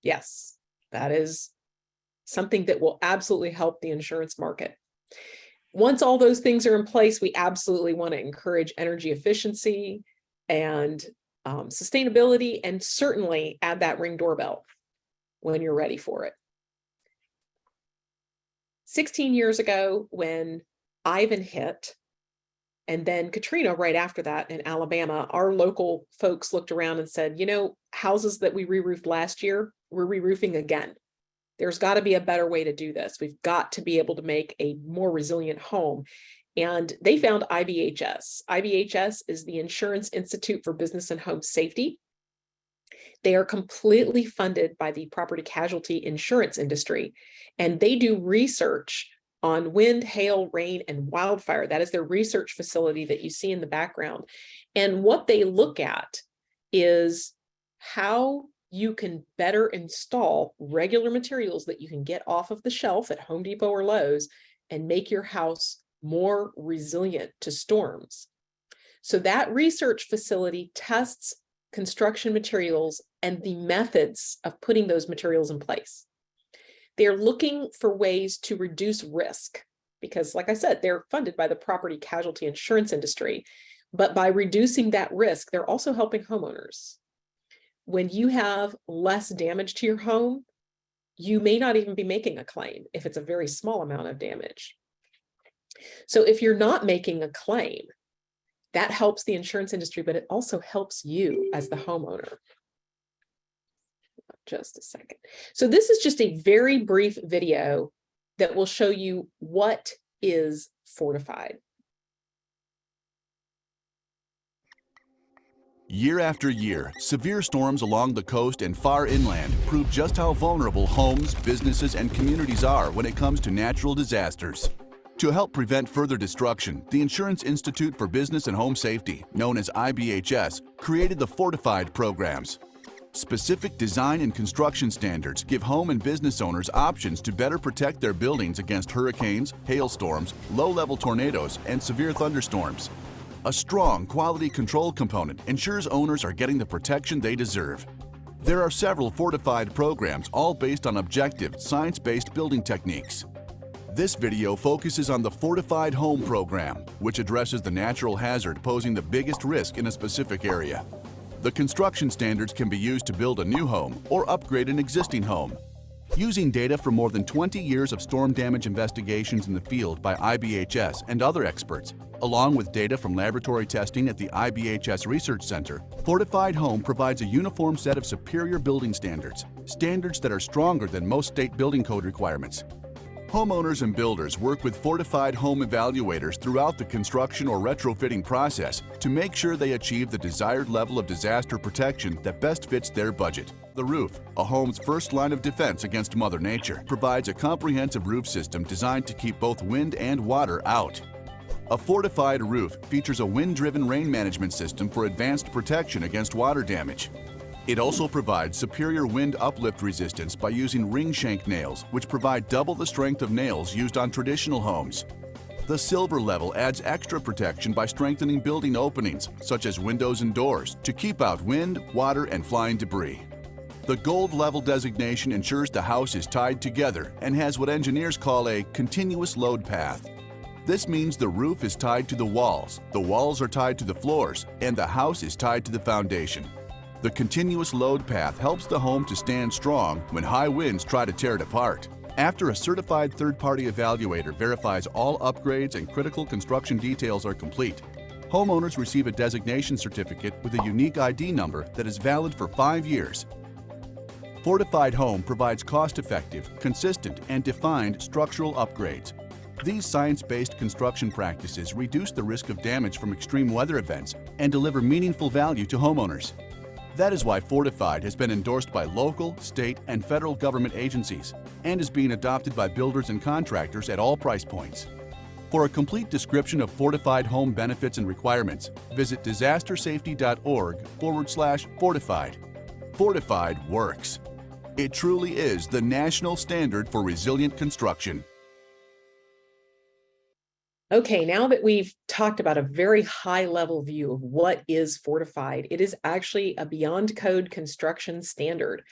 Yes, that is something that will absolutely help the insurance market. Once all those things are in place, we absolutely want to encourage energy efficiency and sustainability, and certainly add that Ring doorbell when you're ready for it. 16 years ago, when Ivan hit, and then Katrina right after that in Alabama, our local folks looked around and said, you know, houses that we re-roofed last year, we're re-roofing again. There's got to be a better way to do this. We've got to be able to make a more resilient home. And they found IBHS. IBHS is the Insurance Institute for Business and Home Safety. They are completely funded by the property casualty insurance industry, and they do research on wind, hail, rain, and wildfire. That is their research facility that you see in the background. And what they look at is how you can better install regular materials that you can get off of the shelf at Home Depot or Lowe's and make your house more resilient to storms. So that research facility tests construction materials and the methods of putting those materials in place. They're looking for ways to reduce risk because, like I said, they're funded by the property casualty insurance industry. But by reducing that risk, they're also helping homeowners. When you have less damage to your home, you may not even be making a claim if it's a very small amount of damage. So if you're not making a claim, that helps the insurance industry, but it also helps you as the homeowner. Just a second. So this is just a very brief video that will show you what is fortified. Year after year, severe storms along the coast and far inland prove just how vulnerable homes, businesses, and communities are when it comes to natural disasters. To help prevent further destruction, the Insurance Institute for Business and Home Safety, known as IBHS, created the Fortified programs. Specific design and construction standards give home and business owners options to better protect their buildings against hurricanes, hailstorms, low-level tornadoes, and severe thunderstorms. A strong quality control component ensures owners are getting the protection they deserve. There are several fortified programs, all based on objective, science-based building techniques. This video focuses on the Fortified Home program, which addresses the natural hazard posing the biggest risk in a specific area. The construction standards can be used to build a new home or upgrade an existing home. Using data from more than 20 years of storm damage investigations in the field by IBHS and other experts, along with data from laboratory testing at the IBHS Research Center, Fortified Home provides a uniform set of superior building standards, standards that are stronger than most state building code requirements. Homeowners and builders work with Fortified Home evaluators throughout the construction or retrofitting process to make sure they achieve the desired level of disaster protection that best fits their budget. The roof, a home's first line of defense against Mother Nature, provides a comprehensive roof system designed to keep both wind and water out. A fortified roof features a wind-driven rain management system for advanced protection against water damage. It also provides superior wind uplift resistance by using ring shank nails, which provide double the strength of nails used on traditional homes. The silver level adds extra protection by strengthening building openings, such as windows and doors, to keep out wind, water, and flying debris. The gold level designation ensures the house is tied together and has what engineers call a continuous load path. This means the roof is tied to the walls are tied to the floors, and the house is tied to the foundation. The continuous load path helps the home to stand strong when high winds try to tear it apart. After a certified third-party evaluator verifies all upgrades and critical construction details are complete, homeowners receive a designation certificate with a unique ID number that is valid for 5 years. Fortified Home provides cost-effective, consistent, and defined structural upgrades. These science-based construction practices reduce the risk of damage from extreme weather events and deliver meaningful value to homeowners. That is why Fortified has been endorsed by local, state, and federal government agencies and is being adopted by builders and contractors at all price points. For a complete description of Fortified Home benefits and requirements, visit disastersafety.org/fortified. Fortified works. It truly is the national standard for resilient construction. Okay, now that we've talked about a very high level view of what is fortified, it is actually a beyond code construction standard.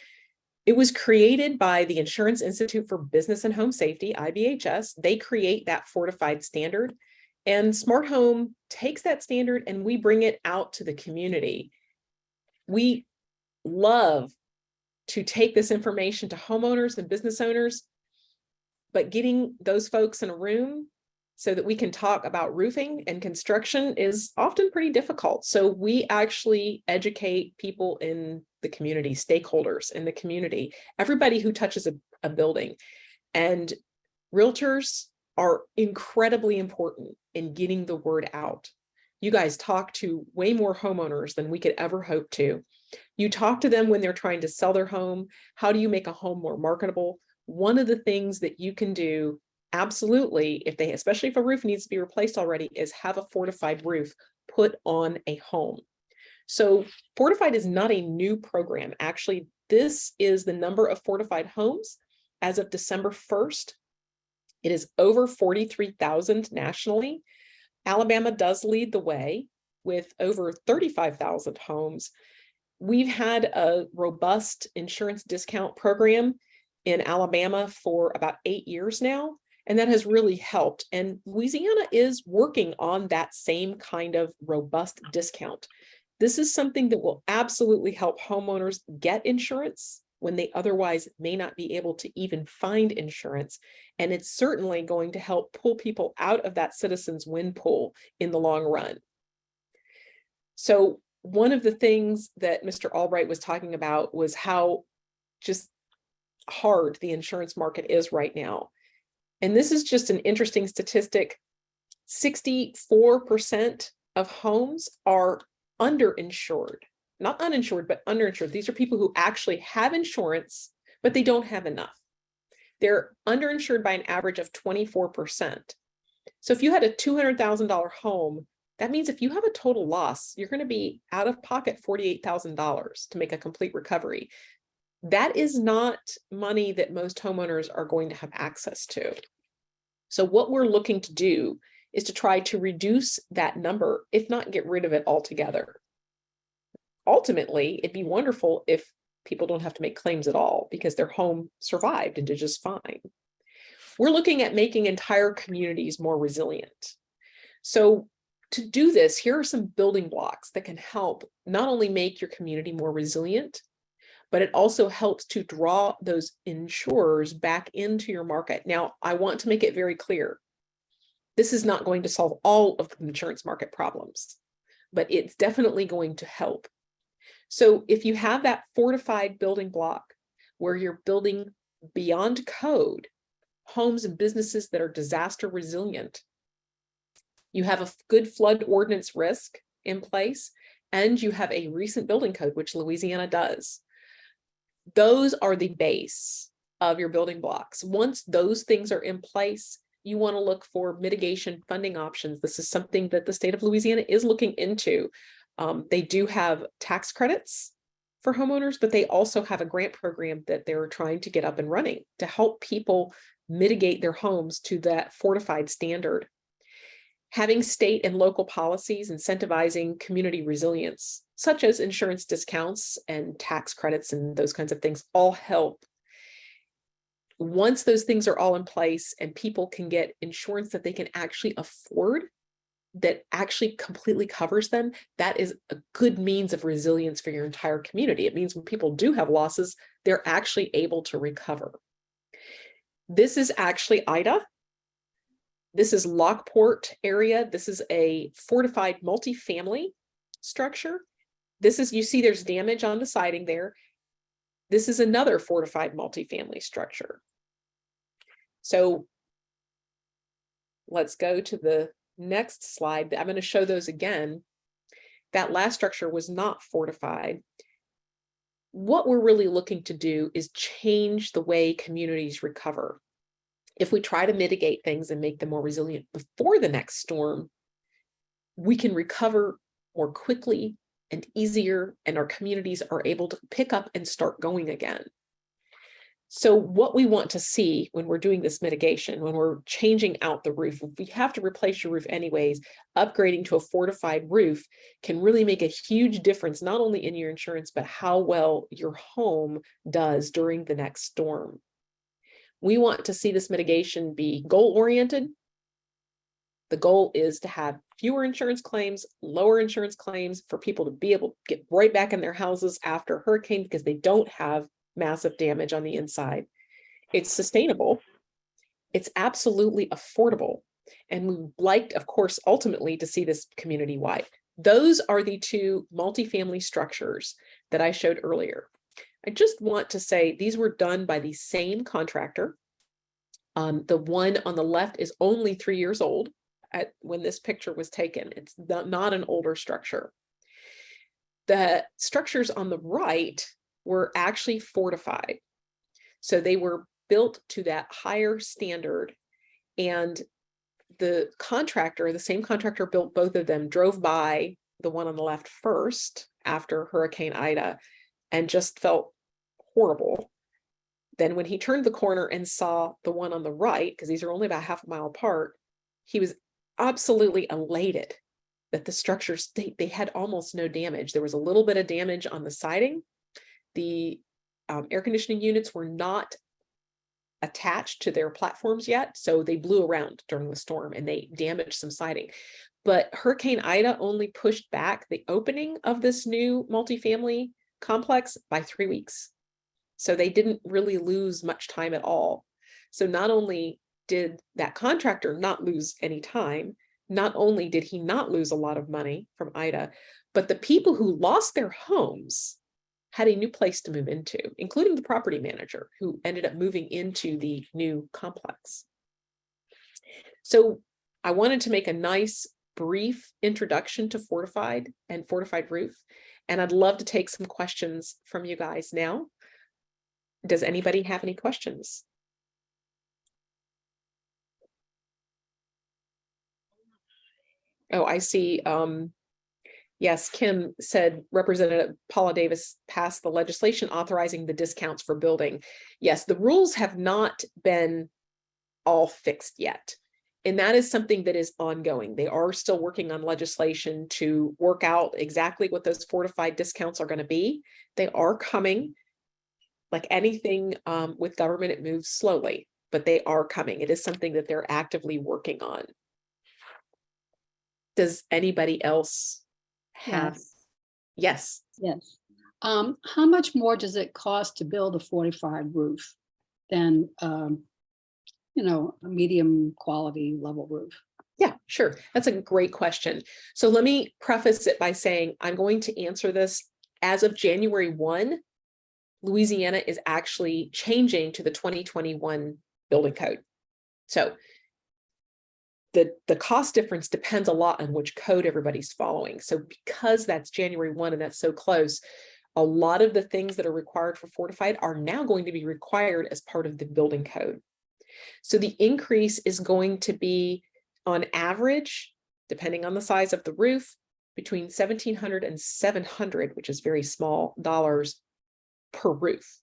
It was created by the Insurance Institute for Business and Home Safety, IBHS. They create that fortified standard, and Smart Home takes that standard and we bring it out to the community. We love to take this information to homeowners and business owners, but getting those folks in a room so that we can talk about roofing and construction is often pretty difficult. So we actually educate people in the community, stakeholders in the community, everybody who touches a building. And realtors are incredibly important in getting the word out. You guys talk to way more homeowners than we could ever hope to. You talk to them when they're trying to sell their home. How do you make a home more marketable? One of the things that you can do absolutely, especially if a roof needs to be replaced already, is have a fortified roof put on a home. So fortified is not a new program. Actually, this is the number of fortified homes as of December 1st. It is over 43,000 nationally. Alabama does lead the way with over 35,000 homes. We've had a robust insurance discount program in Alabama for about 8 years now. And that has really helped. And Louisiana is working on that same kind of robust discount. This is something that will absolutely help homeowners get insurance when they otherwise may not be able to even find insurance. And it's certainly going to help pull people out of that citizens win pool in the long run. So one of the things that Mr. Albright was talking about was how just hard the insurance market is right now. And this is just an interesting statistic. 64% of homes are underinsured, not uninsured, but underinsured. These are people who actually have insurance, but they don't have enough. They're underinsured by an average of 24%. So if you had a $200,000 home, that means if you have a total loss, you're going to be out of pocket $48,000 to make a complete recovery. That is not money that most homeowners are going to have access to. So what we're looking to do is to try to reduce that number, if not get rid of it altogether. Ultimately, it'd be wonderful if people don't have to make claims at all because their home survived and did just fine. We're looking at making entire communities more resilient. So to do this, here are some building blocks that can help not only make your community more resilient, but it also helps to draw those insurers back into your market. Now, I want to make it very clear, this is not going to solve all of the insurance market problems, but it's definitely going to help. So if you have that fortified building block where you're building beyond code, homes and businesses that are disaster resilient, you have a good flood ordinance risk in place, and you have a recent building code, which Louisiana does. Those are the base of your building blocks. Once those things are in place, you want to look for mitigation funding options. This is something that the state of Louisiana is looking into. They do have tax credits for homeowners, but they also have a grant program that they're trying to get up and running to help people mitigate their homes to that fortified standard. Having state and local policies incentivizing community resilience, such as insurance discounts and tax credits and those kinds of things, all help. Once those things are all in place and people can get insurance that they can actually afford, that actually completely covers them, that is a good means of resilience for your entire community. It means when people do have losses, they're actually able to recover. This is actually Ida. This is Lockport area. This is a fortified multifamily structure. This is, you see there's damage on the siding there. This is another fortified multifamily structure. So let's go to the next slide. I'm going to show those again. That last structure was not fortified. What we're really looking to do is change the way communities recover. If we try to mitigate things and make them more resilient before the next storm, we can recover more quickly and easier, and our communities are able to pick up and start going again. So what we want to see when we're doing this mitigation, when we're changing out the roof, if we have to replace your roof anyways, upgrading to a fortified roof can really make a huge difference, not only in your insurance, but how well your home does during the next storm. We want to see this mitigation be goal-oriented. The goal is to have fewer insurance claims, lower insurance claims, for people to be able to get right back in their houses after a hurricane because they don't have massive damage on the inside. It's sustainable. It's absolutely affordable. And we would like, of course, ultimately to see this community-wide. Those are the two multifamily structures that I showed earlier. I just want to say these were done by the same contractor. The one on the left is only 3 years old when this picture was taken. It's not an older structure. The structures on the right were actually fortified. So they were built to that higher standard, and the contractor, the same contractor built both of them, drove by the one on the left first after Hurricane Ida and just felt horrible. Then when he turned the corner and saw the one on the right, because these are only about half a mile apart, he was absolutely elated that the structures, they had almost no damage. There was a little bit of damage on the siding. The air conditioning units were not attached to their platforms yet, so they blew around during the storm and they damaged some siding. But Hurricane Ida only pushed back the opening of this new multifamily complex by 3 weeks. So they didn't really lose much time at all. So not only did that contractor not lose any time, not only did he not lose a lot of money from Ida, but the people who lost their homes had a new place to move into, including the property manager who ended up moving into the new complex. So I wanted to make a nice brief introduction to fortified and fortified roof, and I'd love to take some questions from you guys now. Does anybody have any questions? Oh, I see. Yes, Kim said Representative Paula Davis passed the legislation authorizing the discounts for building. Yes, the rules have not been all fixed yet. And that is something that is ongoing. They are still working on legislation to work out exactly what those fortified discounts are going to be. They are coming. Like anything with government, it moves slowly, but they are coming. It is something that they're actively working on. Does anybody else have? Yes. Yes. How much more does it cost to build a fortified roof than, you know, a medium quality level roof? Yeah, sure. That's a great question. So let me preface it by saying I'm going to answer this as of January 1. Louisiana is actually changing to the 2021 building code. So the cost difference depends a lot on which code everybody's following. So because that's January 1 and that's so close, a lot of the things that are required for fortified are now going to be required as part of the building code. So the increase is going to be on average, depending on the size of the roof, between $1,700 and $700, which is very small dollars per roof.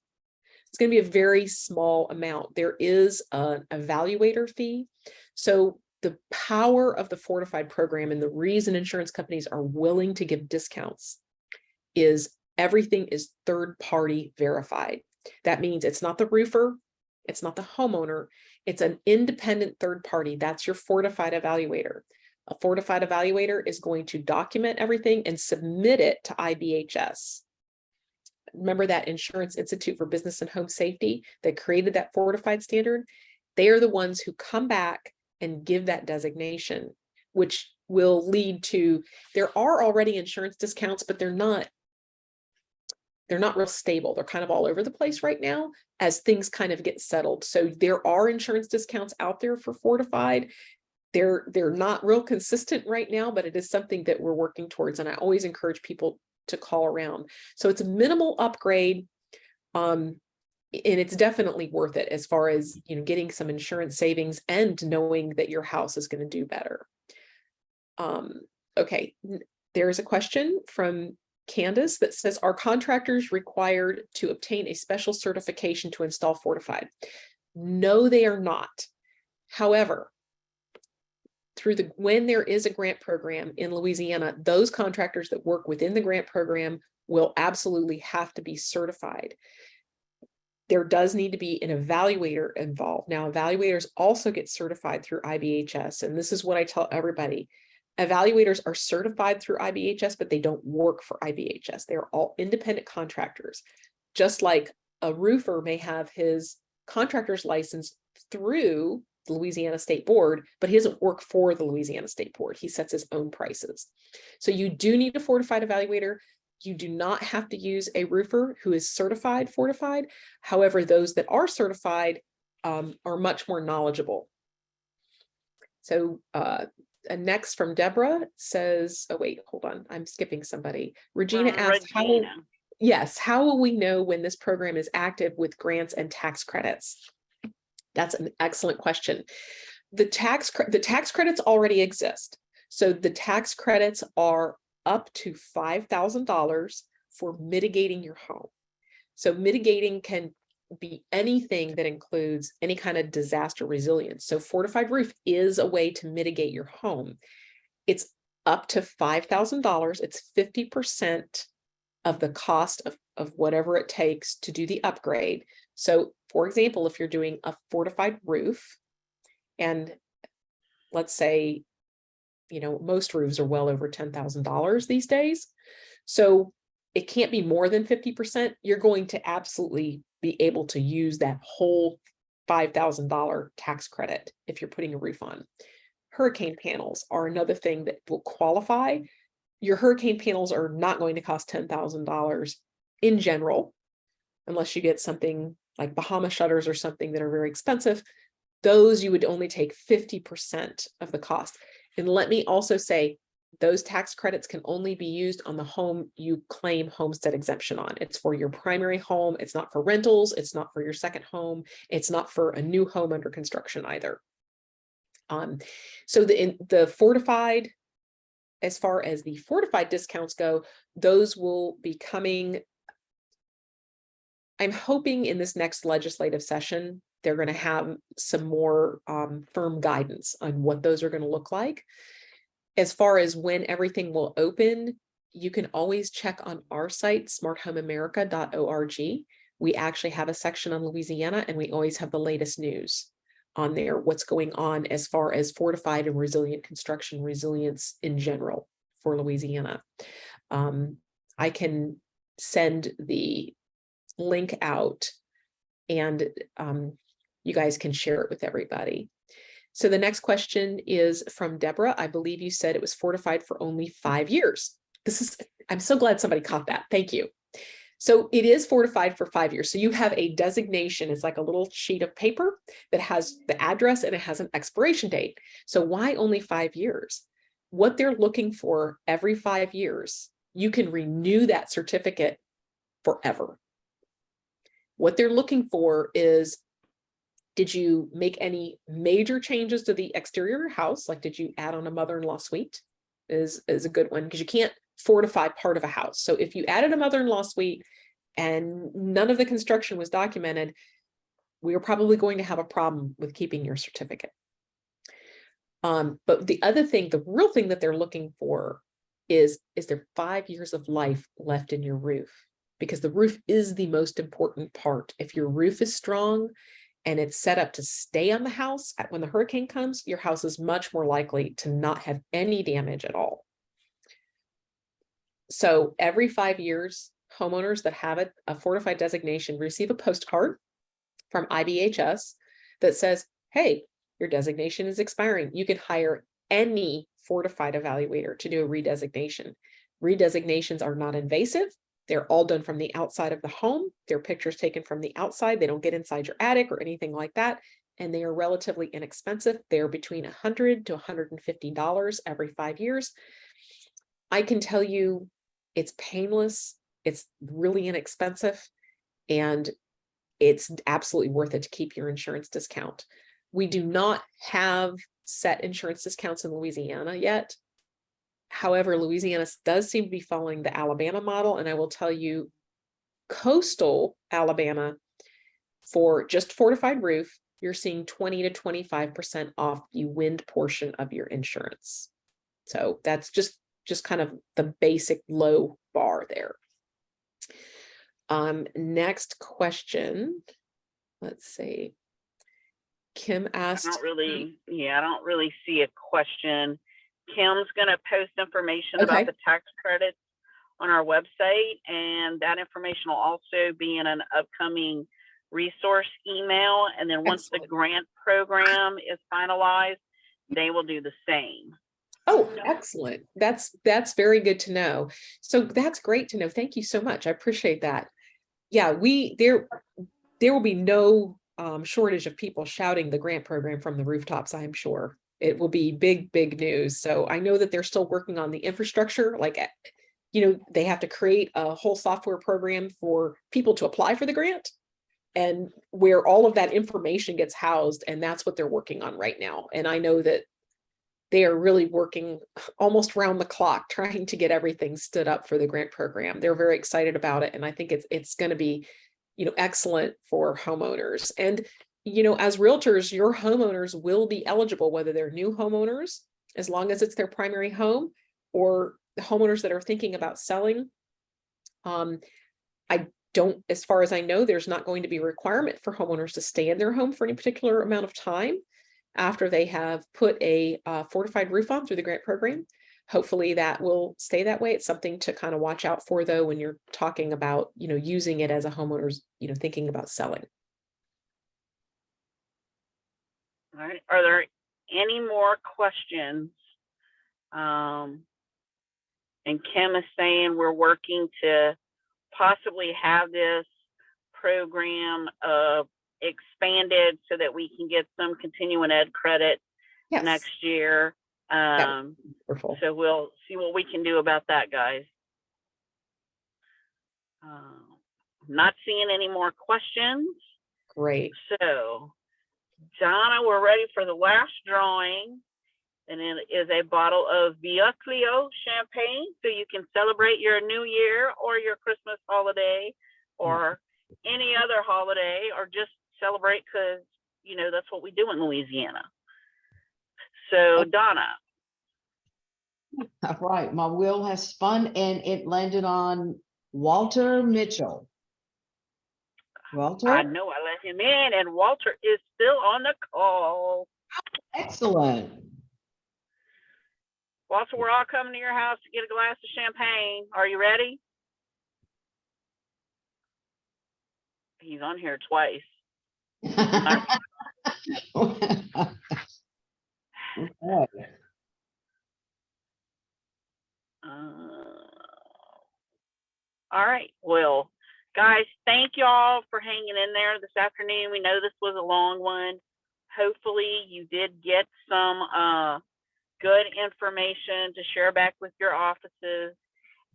It's going to be a very small amount. There is an evaluator fee. So the power of the Fortified program and the reason insurance companies are willing to give discounts is everything is third-party verified. That means it's not the roofer, it's not the homeowner, it's an independent third party. That's your Fortified evaluator. A Fortified evaluator is going to document everything and submit it to IBHS. Remember that Insurance Institute for Business and Home Safety that created that Fortified standard? They are the ones who come back and give that designation, which will lead to, there are already insurance discounts, but they're not real stable. They're kind of all over the place right now as things kind of get settled. So there are insurance discounts out there for Fortified. They're not real consistent right now, but it is something that we're working towards. And I always encourage people to call around. So it's a minimal upgrade. And it's definitely worth it as far as, getting some insurance savings and knowing that your house is going to do better. Okay, there's a question from Candace that says, are contractors required to obtain a special certification to install Fortified? No, they are not. However, when there is a grant program in Louisiana, those contractors that work within the grant program will absolutely have to be certified. There does need to be an evaluator involved. Now, evaluators also get certified through IBHS, and this is what I tell everybody. Evaluators are certified through IBHS, but they don't work for IBHS. They're all independent contractors. Just like a roofer may have his contractor's license through the Louisiana State Board, but he doesn't work for the Louisiana State Board. He sets his own prices. So you do need a Fortified evaluator. You do not have to use a roofer who is certified Fortified. However, those that are certified are much more knowledgeable. So next from Deborah says, oh wait, hold on, I'm skipping somebody. Regina asks, how will we know when this program is active with grants and tax credits? That's an excellent question. The tax credits already exist. So the tax credits are up to $5,000 for mitigating your home. So mitigating can be anything that includes any kind of disaster resilience. So Fortified roof is a way to mitigate your home. It's up to $5,000. It's 50% of the cost of whatever it takes to do the upgrade. So for example, if you're doing a Fortified roof, and let's say, most roofs are well over $10,000 these days. So it can't be more than 50%. You're going to absolutely be able to use that whole $5,000 tax credit if you're putting a roof on. Hurricane panels are another thing that will qualify. Your hurricane panels are not going to cost $10,000 in general, unless you get something like Bahama shutters or something that are very expensive. Those you would only take 50% of the cost. And let me also say, those tax credits can only be used on the home you claim homestead exemption on. It's for your primary home. It's not for rentals. It's not for your second home. It's not for a new home under construction either. So the Fortified, as far as the Fortified discounts go, those will be coming. I'm hoping in this next legislative session, they're going to have some more firm guidance on what those are going to look like. As far as when everything will open, you can always check on our site, smarthomeamerica.org. We actually have a section on Louisiana, and we always have the latest news on there, what's going on as far as Fortified and resilient construction, resilience in general for Louisiana. I can send the link out, and you guys can share it with everybody. So the next question is from Deborah. I believe you said it was Fortified for only 5 years. I'm so glad somebody caught that. Thank you. So it is Fortified for 5 years. So you have a designation. It's like a little sheet of paper that has the address and it has an expiration date. So why only 5 years? What they're looking for every 5 years, you can renew that certificate forever. What they're looking for is, did you make any major changes to the exterior of your house? Like, did you add on a mother-in-law suite? is a good one because you can't fortify part of a house. So if you added a mother-in-law suite and none of the construction was documented, we are probably going to have a problem with keeping your certificate. But the other thing, the real thing that they're looking for is there 5 years of life left in your roof? Because the roof is the most important part. If your roof is strong and it's set up to stay on the house, when the hurricane comes, your house is much more likely to not have any damage at all. So every 5 years, homeowners that have a fortified designation receive a postcard from IBHS that says, hey, your designation is expiring. You can hire any fortified evaluator to do a redesignation. Redesignations are not invasive. They're all done from the outside of the home. They're pictures taken from the outside. They don't get inside your attic or anything like that. And they are relatively inexpensive. They're between $100 to $150 every 5 years. I can tell you it's painless. It's really inexpensive. And it's absolutely worth it to keep your insurance discount. We do not have set insurance discounts in Louisiana yet. However, Louisiana does seem to be following the Alabama model. And I will tell you, coastal Alabama, for just fortified roof, you're seeing 20 to 25% off the wind portion of your insurance. So that's just kind of the basic low bar there. Next question. Let's see. Kim asked. I don't really see a question. Kim's going to post information about the tax credits on our website, and that information will also be in an upcoming resource email. And then once the grant program is finalized, they will do the same. Oh, excellent. That's very good to know. So that's great to know. Thank you so much. I appreciate that. Yeah, there will be no shortage of people shouting the grant program from the rooftops, I'm sure. It will be big, big news. So I know that they're still working on the infrastructure. Like, they have to create a whole software program for people to apply for the grant and where all of that information gets housed. And that's what they're working on right now. And I know that they are really working almost round the clock trying to get everything stood up for the grant program. They're very excited about it. And I think it's going to be, excellent for homeowners. And, as realtors, your homeowners will be eligible, whether they're new homeowners, as long as it's their primary home, or the homeowners that are thinking about selling. As far as I know, there's not going to be a requirement for homeowners to stay in their home for any particular amount of time after they have put a fortified roof on through the grant program. Hopefully that will stay that way. It's something to kind of watch out for, though, when you're talking about, using it as a homeowner's, thinking about selling. All right. Are there any more questions? And Kim is saying we're working to possibly have this program expanded so that we can get some continuing ed credit next year. So we'll see what we can do about that, guys. Not seeing any more questions. Great. So, Donna, we're ready for the last drawing. And it is a bottle of Via Clio champagne, so you can celebrate your New Year or your Christmas holiday or any other holiday, or just celebrate because, that's what we do in Louisiana. So, Donna. All right, my wheel has spun and it landed on Walter Mitchell. Walter? I know I let him in, and Walter is still on the call. Excellent. Walter, we're all coming to your house to get a glass of champagne. Are you ready? He's on here twice. Okay. All right. Well, guys, thank y'all for hanging in there this afternoon. We know this was a long one. Hopefully you did get some good information to share back with your offices.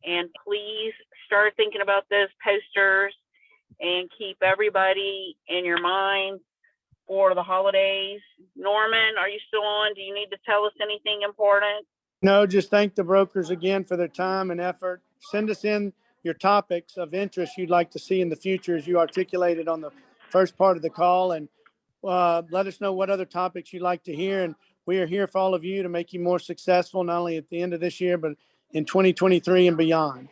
And please start thinking about those posters and keep everybody in your mind for the holidays. Norman, are you still on? Do you need to tell us anything important? No, just thank the brokers again for their time and effort. Send us in your topics of interest you'd like to see in the future as you articulated on the first part of the call, and let us know what other topics you'd like to hear. And we are here for all of you to make you more successful, not only at the end of this year, but in 2023 and beyond.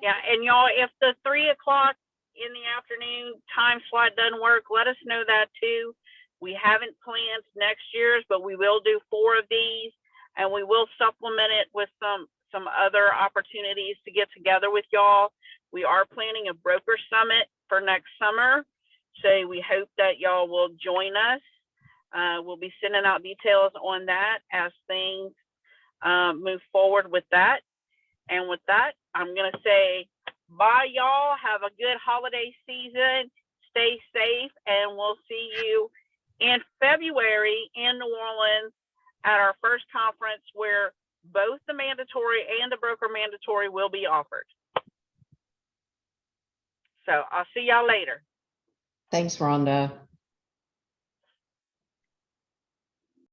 Yeah, and y'all, if the 3 o'clock in the afternoon time slot doesn't work, let us know that too. We haven't planned next year's, but we will do 4 of these, and we will supplement it with some other opportunities to get together with y'all. We are planning a broker summit for next summer, so we hope that y'all will join us. We'll be sending out details on that as things move forward with that. And with that, I'm going to say bye, y'all. Have a good holiday season. Stay safe, and we'll see you in February in New Orleans at our first conference where both the mandatory and the broker mandatory will be offered. So I'll see y'all later. Thanks, Rhonda.